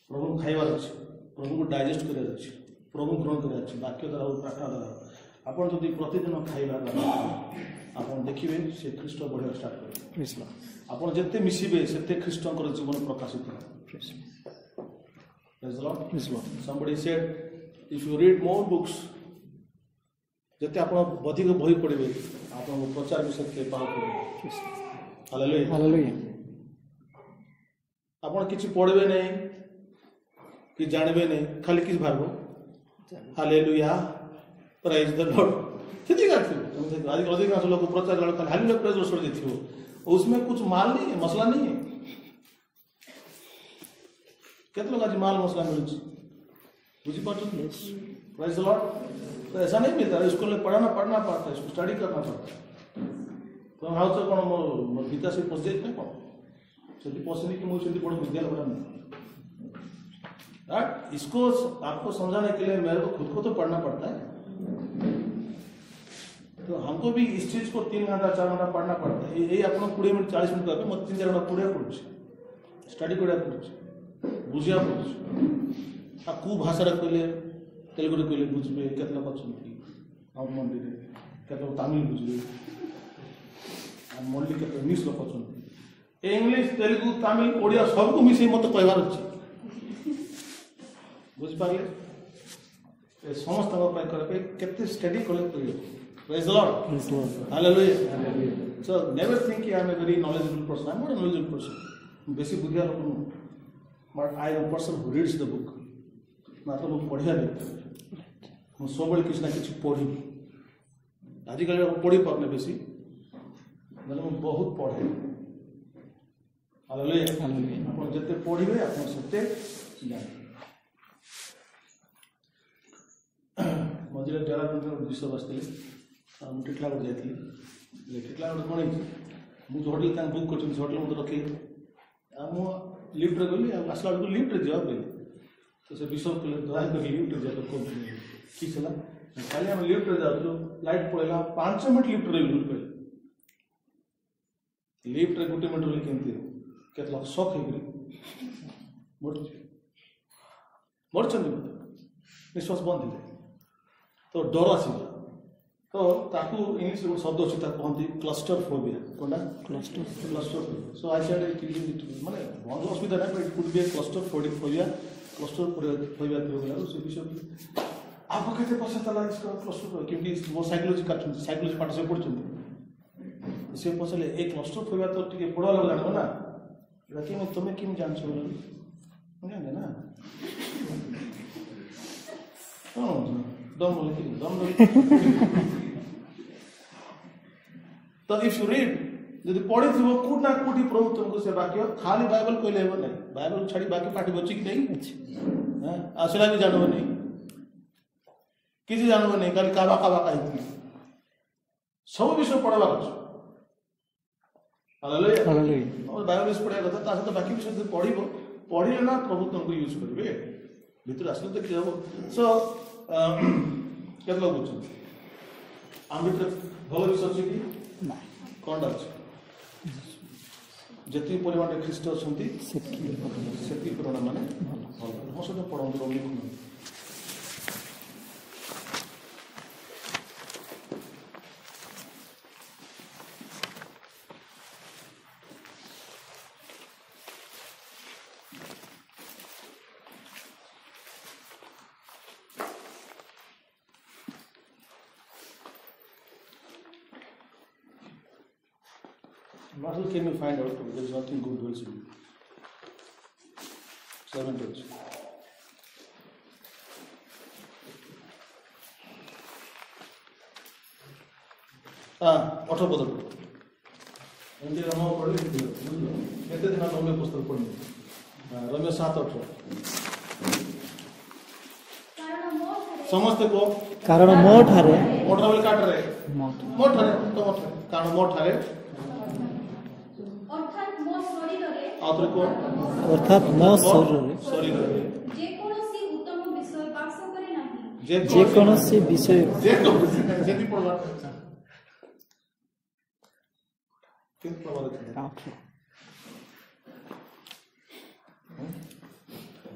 प्रभु खाइबार अच्छे प्रभु को डाइजेस्ट करार अच्छे प्रभु ग्रहण करार अच्छे वाक्य द्वारा प्रार्थना द्वारा आप प्रतिदिन खाइबा आप देखिए से ख्रीष्ट बढ़िया स्टार्ट करेंगे आप जिते मिसिबे से ख्रीष्ट जीवन प्रकाशित हो somebody said if you read more books जिते आप अधिक बही पढ़े आप प्रचार विषय के पावरफुल हालेलुया आप किसी पढ़े नहीं कि जानवे नहीं खाली किस भाग हालेलुया प्राइज द लॉर्ड ठीक है आज अधिकांश लोग प्रचार खाली हालेलुया प्राइज छोड़ देती हो उसमें कुछ माल नहीं है मसला नहीं है कितने लोग आज माल मसला मिल बुझी पार्ट प्राइज द लॉर्ड तो ऐसा नहीं मिलता स्कूल में पढ़ना पड़ता है इसको स्टडी करना पड़ता है तो हाँ तो कौन मोर गीता से पहुँच जाए कौन से पहुँचने की मुझे बड़े विद्यालय बड़ा नहीं इसको आपको समझाने के लिए मेरे को खुद को तो पढ़ना पड़ता है तो हमको भी इस चीज को 3 घंटा 4 घंटा पढ़ना पड़ता है यही आपको 20 मिनट 40 मिनट करके मत 3-4 घंटा पढ़िया पड़ुଛି स्टडी करिया पड़ुଛି बुझिया पड़ुଛି आ कु भाषा रे कहले तेलुगु रे कहले बुझबे केते लोग अछंती हम मंदिर रे केते लोग तमिल बुझबे आ मंडी केते इंग्लिश लोग अछंती इंग्लिश तेलुगु तमिल ओडिया सब को मिसे मत कहबार अछि बुझ पाले ए समस्त पाई करे केते स्टडी कले करियो Praise the Lord. Hallelujah. So never think I am a very knowledgeable person. I am not a knowledgeable person. Basic बुद्धिया लोग but I am a person who reads the book. मतलब वो पढ़िया नहीं हम सब बड़े किसी ना किसी पढ़ी आजकल हम पढ़ी पारने बेसी मतलब हम बहुत पढ़े हालेलुया अपन जितने पढ़िबे अपन सत्य जाने मझे डेरा विषय बसते टिटलागढ़ जाती टिटलागढ़ कौन मुझे होटेल बुक कर होटेल मत रखे लिफ्ट गली आसला बेलू लिफ्ट जा गली तो से विषय कले दयाकर लिफ्ट जा कि खाली आम लिफ्ट जाऊँ लाइट पड़ेगा 5 मिनट लिफ्ट रही लिफ्ट गोटे मिनट रही केमती केत लोग शॉक हो मरछन निश्वास बंद हो तो डर आसला तो ताकू इंग्लिश रे शब्द अछि ता कहंती क्लस्टर फोबिया कोना cluster so I said it माने बहुत असुविधा ना it could be A cluster phobia phobia के होला से विषय आप कहते पछता लाइस का क्लस्टर क्योंकि वो साइकोलॉजी पाठ से पढ़छन से पछले एक क्लस्टर फोबिया तो टिके पढ़ा लागला ना लेकिन तुम किम जान छो ना दम तो इफ यू रीड जदि पढ़ी थी कोट ना कोटी प्रभु तुमको से वाक्य खाली बाइबल कहले हेबो नहीं बाइबल छाड़ी बाकी पाठी बची कि नहीं हां आसला भी जानबो नहीं किसी जानबो नहीं खाली काबा काबा कहि सब विषय पढ़वा अछि हालेलुया हालेलुया और बाइबल विषय पढ़ा कथा ता सहित बाकी विषय पढ़िबो पढ़िले ना प्रभु तुमको यूज करबे भीतर आसले देखि जाबो सो केत लोग बुझछ हम भीतर भलो विषय अछि कि ना कोन अछि जति परिमाण ख्रीष्ट अछंती सेति पुराण माने भलो हम सब पढंतु रोमी खुन Marshall, can you find out there is nothing good dwells in you? 7 days. अठर पद एमती रम पढ़े केते दिन रम्य पुस्तक पढ़ने रम्य 7:18 समस्त को कारण मोठारे मोठारे काटरे मोठारे तो मोठारे कारण मोठारे अर्थात मो शरीर जे कोनोसी उत्तम विषय बास करे नाही जे कोनोसी विषय जेति पढ़वा किन पढ़वा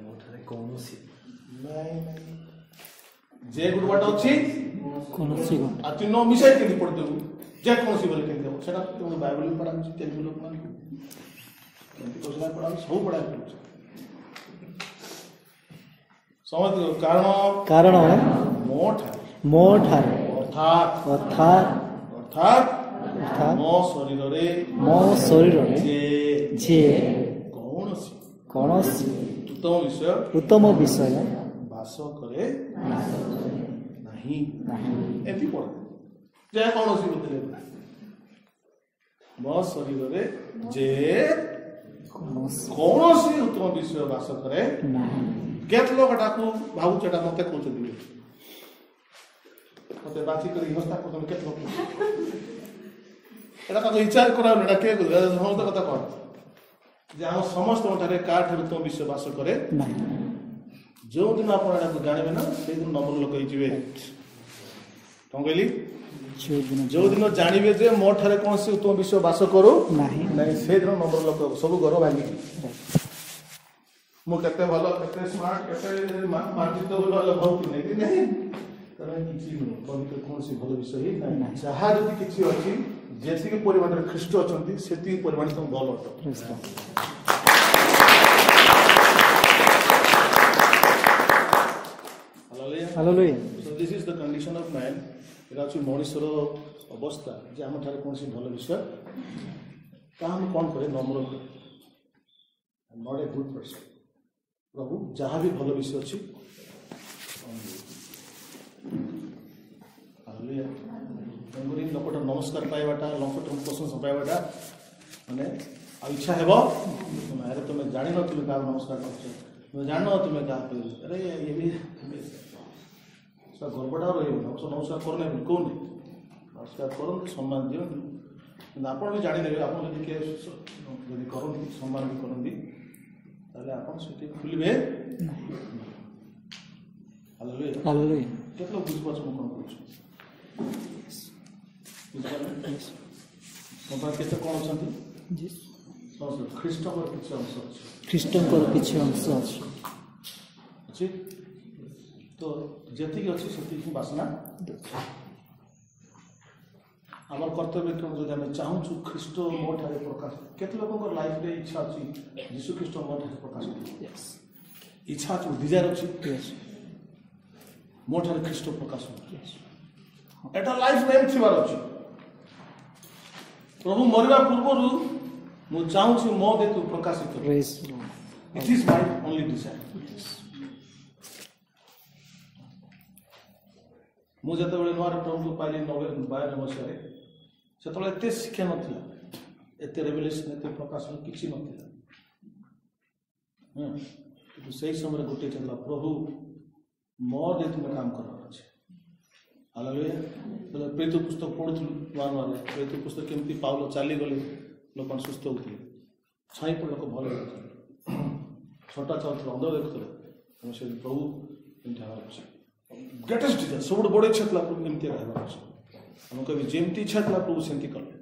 मोठारे कोनोसी नहीं जे गुडवाट अछि कोनोसी को अति नो मिसाई केति पढ़ते जे कोनोसी बोले केति सेटा तुम बाइबल में पढ़ा छी तेलुगु लोक मान कोसला पढ़ा सब पढ़ा समझ कारण मोठारे अर्थात मो शरीर रे जे कौनसी उत्तम विषय बास करे नहीं एमती पढ़ जे कौनसी बतले मो शरीर रे जे कौनसी उत्तम विषय बास करे केत लोग डाकू भाऊ चटा मते कहउछथि मते बाची करी हस्ता को केत लोग एटा का विचार करा ना के हम तो कथा कोन जे हम समस्त ओठारे काठ उत्तम विषय बास करे जो दिन आपण एटा को जानिबे ना से दिन नंबर लोग हिजिबे कोन कहली जो दिन जानिबे जे मोठारे कोनसी उत्तम विषय बास करू नहीं से दिन नंबर लोग सब घर भांगी मु केते भलो केते स्मार्ट केते मार्जित भलो बहुत नहीं तने किछि न पवित्र कोनसी भलो विषय ही नहीं जहा जति किछि अछि जेति के परिमाण रे ख्रीष्ट अछंती सेति परिमाण तुम भलो hallelujah so this is the condition of man एटा अछि मनुष्यर अवस्था जे हम ठारे कोनसी भलो विषय काम कोन करे नम्र नॉट ए गुड पर्सन प्रभु जहाँ भी भल विषय अच्छी लोकटा नमस्कार पाइबाटा लोकटा प्रशंसा पाइबाटा माने इच्छा हेब अरे तुम जान ना क्या नमस्कार कर जान तुम्हें क्या अरे ये भी गर्वटा रही नमस्कार करना कौन नमस्कार करते सम्मान दिखते आप भी जाने आप करते सम्मान भी करती ताले आपण सेठी खुलबे हालेलुया केत लोग बुझ पाछ कोन कहू बुझ केते कोन छथि जी ख्रीष्टकर किछ अंश अछि ख्रीष्टकर किछ अंश अछि तो जेति के अछि सेति की वासना आमर कर्तव्य कौन जो हम चाहूँ ख्रीष्ट मो ठारे प्रकाश केते लोगों लाइफ रे इच्छा अछि यीशु ख्रीष्ट मो ठारे प्रकाश इच्छा अछि डिजायर अछि मो ठारे ख्रीष्ट प्रकाश एटा लाइफ टाइम थिबार अछि प्रभु मरिबा पूर्वरु मु चाहूँ मो दे तू प्रकाशित it is my only desire मुझे नुआ प्रभु को पाइली 92 मसीह से एत शिक्षा नाला एत रेवल्यूशन एत प्रकाशन किसी नाला कि से समय गोटे चलला प्रभु मोर दे तुम्हें काम करार अच्छे हालेलुया प्रेत पुस्तक पढ़ुलु नुआ नुआ प्रेत पुस्तक केमती पाउल चली गले लोक सुस्थ होते छाई पड़े लोक भल छोटा चलते अंध देखुले से प्रभु एमती हमारे अच्छे ग्रेटेस्ट डिजाइन सब बड़ इच्छा था प्रभु एमती रहबार अच्छे हम कभी जमती इच्छा था प्रभु सेमती कले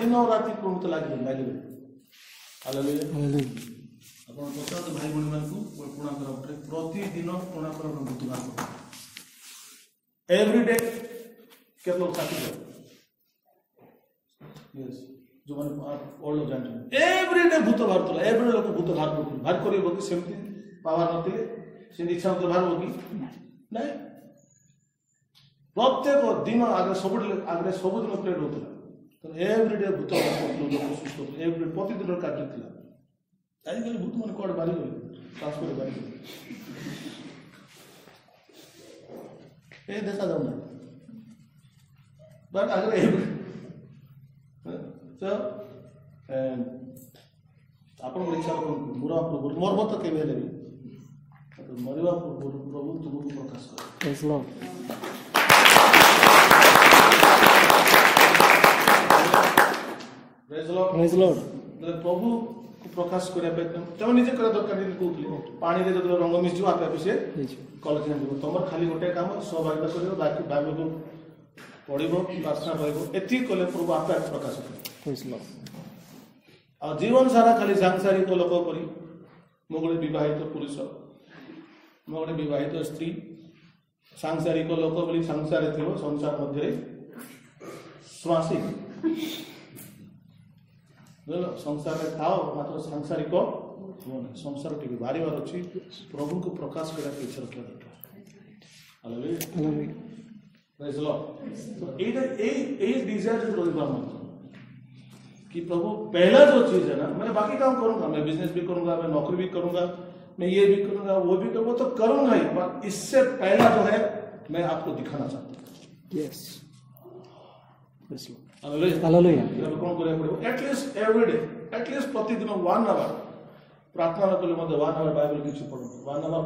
दिन राति प्रभु तो लगे लगे हालेलुया ଆପଣ ପଚାରନ୍ତୁ ଭାଇ ଭଉଣୀମାନଙ୍କୁ କୋଣାର୍କର ଉପରେ ପ୍ରତିଦିନ କୋଣାର୍କର ବୁଧବାର ଏଭ୍ରିଡେ କେତେ ଲୋକ ସାଥି ୟେସ୍ ଯେଉଁମାନେ ଓଲ୍ଡ ଲୋକ ଜାଣିଛନ୍ତି ଏଭ୍ରିଡେ ଭୂତ ବାହାରୁଥିଲା ଏଭ୍ରିଡେ ଲୋକ ଭୂତ ବାହାର କରୁଥିଲେ ବାହାର କରିବ କି ସେମିତି ପାୱାର ନଥିଲେ ସେମିତି ଇଚ୍ଛା ନଥିଲେ ବାହାରିବ କି ନାଇଁ ପ୍ରତ୍ୟେକ ଦିନ ଆଗରେ ସବୁଦିନ ପ୍ରେଡ୍ ହେଉଥିଲା ଏଭ୍ରିଡେ ଭୂତ ବାହାର କରୁଥିଲେ ଲୋକ ସୁସ୍ଥ ଏଭ୍ରିଡେ ପ୍ରତିଦିନର କାର୍ଯ୍ୟ ଥିଲା आजिकल भूत मैंने कौड़ बारी गए ट्रांसफर बारी गए देखा जाऊँ ना बट अगर तो आप इच्छा मरवा पूर्व मर्म तो केवे मरवा पूर्व प्रभु तुमको प्रकाश कर प्रभु प्रकाश करने तुम निजे कर दरकार कहते पानी जो रंग मिसज आप सी कलर तुम खाली गोटे काम सहभागिता कर बाइबल को पढ़ प्रार्थना रही कले प्रभु आप प्रकाश कर जीवन सारा खाली सांसारिक लोक कर मो गोटे विवाहित पुरुष मो गोटे विवाहित स्त्री सांसारिक लोक बोली संसार थी संसार मध्य स्वासी संसार में थाओ मात्र सांसारिक संसार टी बाहर अच्छी प्रभु को प्रकाश करने इच्छा रखा दरकार डिजायर जो कि प्रभु पहला जो चीज है ना मैं बाकी काम करूंगा मैं बिजनेस भी करूंगा मैं नौकरी भी करूंगा मैं ये भी करूंगा वो भी करूंगा तो करूंगा ही पर इससे पहला जो है मैं आपको दिखाना चाहता हूँ यस कौन करें एटलिस्ट एवरीडे एटलिस्ट प्रतिदिन 1 आवर प्रार्थना न कले 1 आवर बाइबल किसी पढ़ो 1 आवर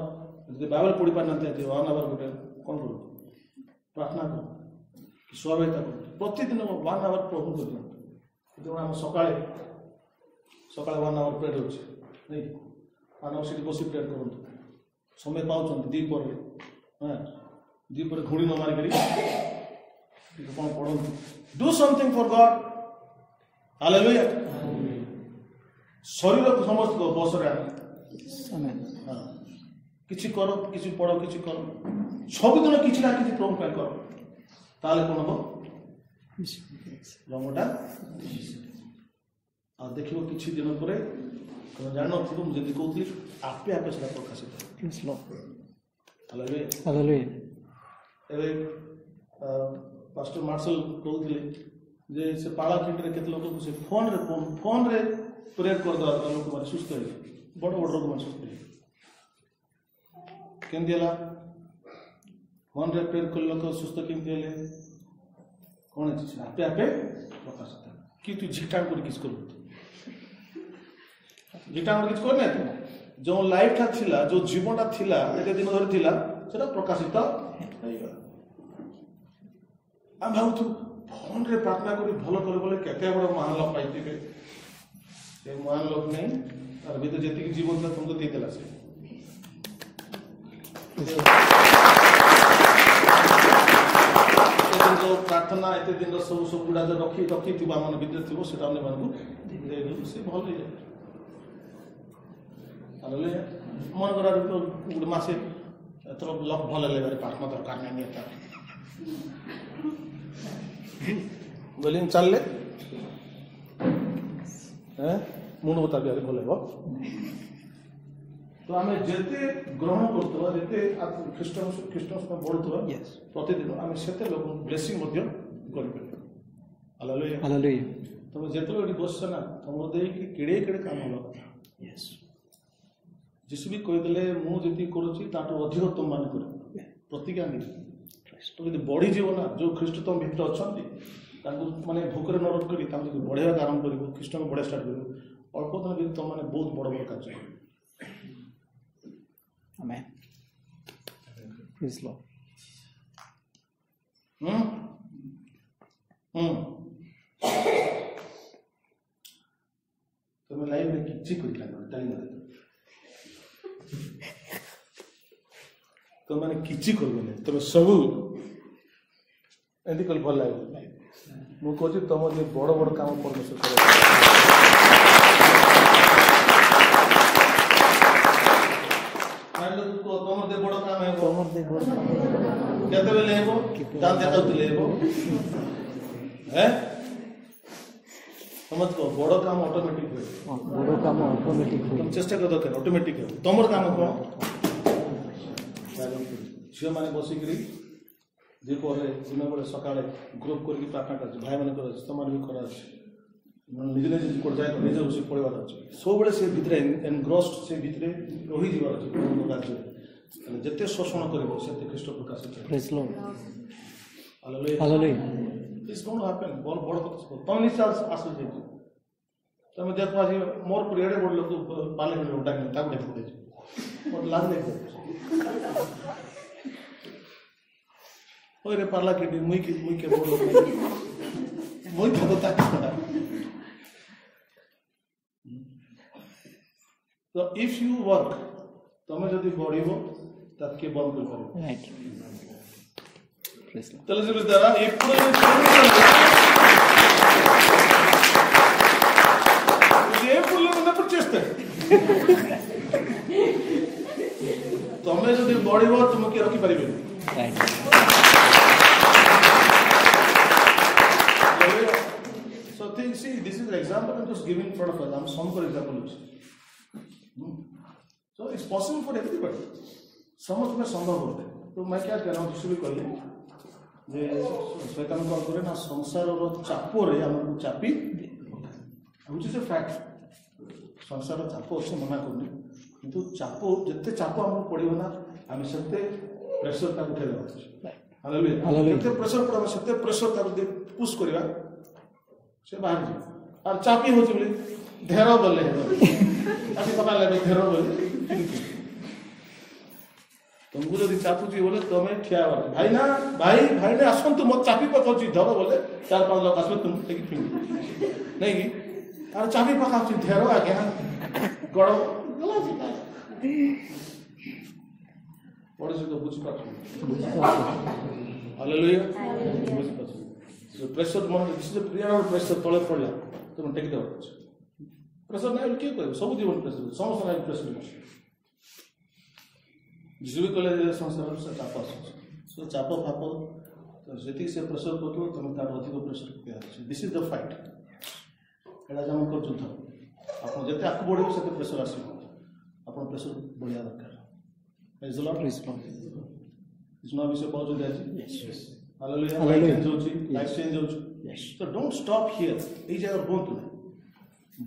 यदि बाइबल पढ़ी पार ना 1 आवर गोटे कौन करो प्रार्थना करो स्वाभाविकता करो प्रतिदिन 1 आवर प्रभु को दियो आम सकाळे 1 आवर प्रेड होचे नहीं 1 आवर सीट बसी प्रेड करूँ समय पाँच दीपर हाँ दीपर घुड़ी न मारिक कौन पढ़ो do something for God hallelujah शरीर को समस्त को बस रे हां किछि करो किछि पढ़ो किछि करो सब दिन किछि ना किछि प्रभु पे करो ताले कोन हो रंगटा आ देखिबो किछि दिन परे जान नथिबो मु जदी कहउथली आपे आपे सेटा प्रकाशित हो हालेलुया एबे पास्टर मार्शल कहते जे से पाला खिंडे केत लोक से फोन रे प्रेयर कर दवा लोक माने सुस्थ हो बड़ बड़ रोग माने सुस्थ हो केंदी हला फोन रे प्रेयर कर लोक सुस्थ केंदी हेले कोन अछि आपे आपे प्रकाश होता कि तू झिटाण कर किस करू झिटाण किस कर नै जो लाइफ था थिला जो जीवनटा थिला एते दिन धरि थिला सेटा प्रकाशित होइगा आम भावु फोन रे प्रार्थना करी भल कर बोले केते बड़ महान लोक पाइथिबे से महान लोक नहीं और भी तो जति जीवन था तुमको दे देला से जो प्रार्थना एते दिन सब सब गुडा जो रखी थिबा मन भीतर थिबो सेटा हमने मानकु दे दे से भल हो जाए हालेलुया मन करा तो गुड मासे एतरो लोक भल ले प्रार्थना दरकार नहीं आता बोलिंग चलले मुंड बता भी भले हो तो आम जिते ग्रहण करथवा जिते ख्रीष्टान बढ़ुवा प्रतिदिन आम से लोक ब्लेसिंग हालेलुया हालेलुया तुम जिते बस ना तुम दे कि केड़े केड़े काम होला जीशु भी कहीदेले मुझे करुच्ची अधिक तुम मान कर प्रतिज्ञा तो यदि बढ़ी जीव ना जो ख्रीष्ट तुम भितर अच्छा माने भोकरे न रख बढ़ेगा आरंभ कर ख्रीष्ट को बढ़िया स्टार्ट कर अल्प दिन भी तुम मैंने बहुत बड़ बड़ कार्य Amen. Praise Lord. तुम लाइफ में किसी को ताली मारे तो मैंने किसी कर तुम सब एमती कल भल लगे मुझे तुम जो बड़ बड़ काम परमेश्वर कर तुम बड़ काम है केते बेले हेबो दान देखाउतले हेबो हैं समझ को बड़ काम ऑटोमेटिक हो बड़ काम ऑटोमेटिक हो तुम चेष्टा कर दो ऑटोमेटिक हो तुमर काम कोन झियो माने बसिकरी दीपर दिन बेले सकाळे ग्रुप करके प्रार्थना कर भाई माने कर तुम भी कर निज निज कोड जाए तो निज उसी पढ़वार अच्छे सब बेले से भितर एनग्रस्ड से भितर रही जीवार अच्छे राज्य जिते शोषण कर ख्रीष्ट प्रकाश Praise Lord. Hallelujah. Hallelujah. It's going to happen. बड़ बड़ तुम निश्चय आस तुम देखो आज मोर पर एड़े बड़ लोग पार्लियामेंट में डाक ताक देख दे मोर लाग देख ओरे पार्ला के मुई के बोल मुई तो ताक तो इफ यू वर्क तुम्हें जदि बढ़िबो तब के बंद कर पारो Right. Praise Lord. తెలిసి బిడ్డరా ఎప్పుడు ఏ పుల్లు ఉన్నప్పుడు చేస్తాడు ତମେ ଯଦି ବଢିବ ତୁମକୁ କିଏ ରଖିପାରିବେନି Right. So see, this is an example I'm just giving in front of us. I'm some for example. So it's possible for everybody. समझ में संभव होते तो मैं क्या कहना हूँ जिससे भी कहले जे शैतान कौन करे ना संसार रो चापो रे हमको चापी which is a fact संसार चापो से मना करनी किंतु चापो जितने चापो हमको पड़ियो ना हम सेते प्रेशर का उठे देबा हालेलुया जितने प्रेशर पड़ा हम सेते प्रेशर का दे पुश करबा से बाहर जी और चापी हो बोले धेरो बोले अभी पता लगे धेरो बोले तुमको जब चापुची बोले तुम्हें ठिया भाई ने आसतु मत चापी पकाऊँ धर बोले 4-5 लोग आसवे तुम फिंग नहीं कि और चापी पकाऊँ धेर आगे गड़ पड़े तो बुझी पार्छ हालेलुया बुझी पार्छ प्रेशर मन प्रिया प्रेशर तले पड़ला तुम टेक दे प्रेशर नहीं किए कर सब जीवन प्रेशर समस्त लाइफ प्रेशर जिस भी कले संसार से चाप आस चाप फाप जी से प्रेशर कर तुम तार अधिक pressure this is the fight एटा जम कर युद्ध आप जिते आगे बढ़े से प्रेशर आस प्रेशर बढ़िया दरकार विषय बहुत जल्दी हालेलुया लाइफ चेंज हो तो डोंट स्टॉप हियर ये जगह रुहतु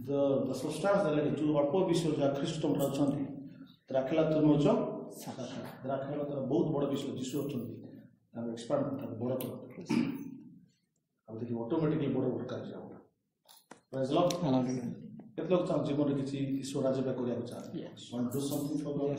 द सब्सटेंस जो अल्प विषय जहाँ ख्रीष्ट तुम अच्छा द्राक्षला तुम द्राक्षला तर बहुत बड़ विषय जीशु अच्छा एक्सपांड करता बड़ कर अब देखिए ऑटोमेटिकली बड़ बड़ कार्य प्रेज लॉर्ड केत लोग चाह जीवन में किसी ईश्वर राज्य में करिया चाहते हैं डू समथिंग फॉर गॉड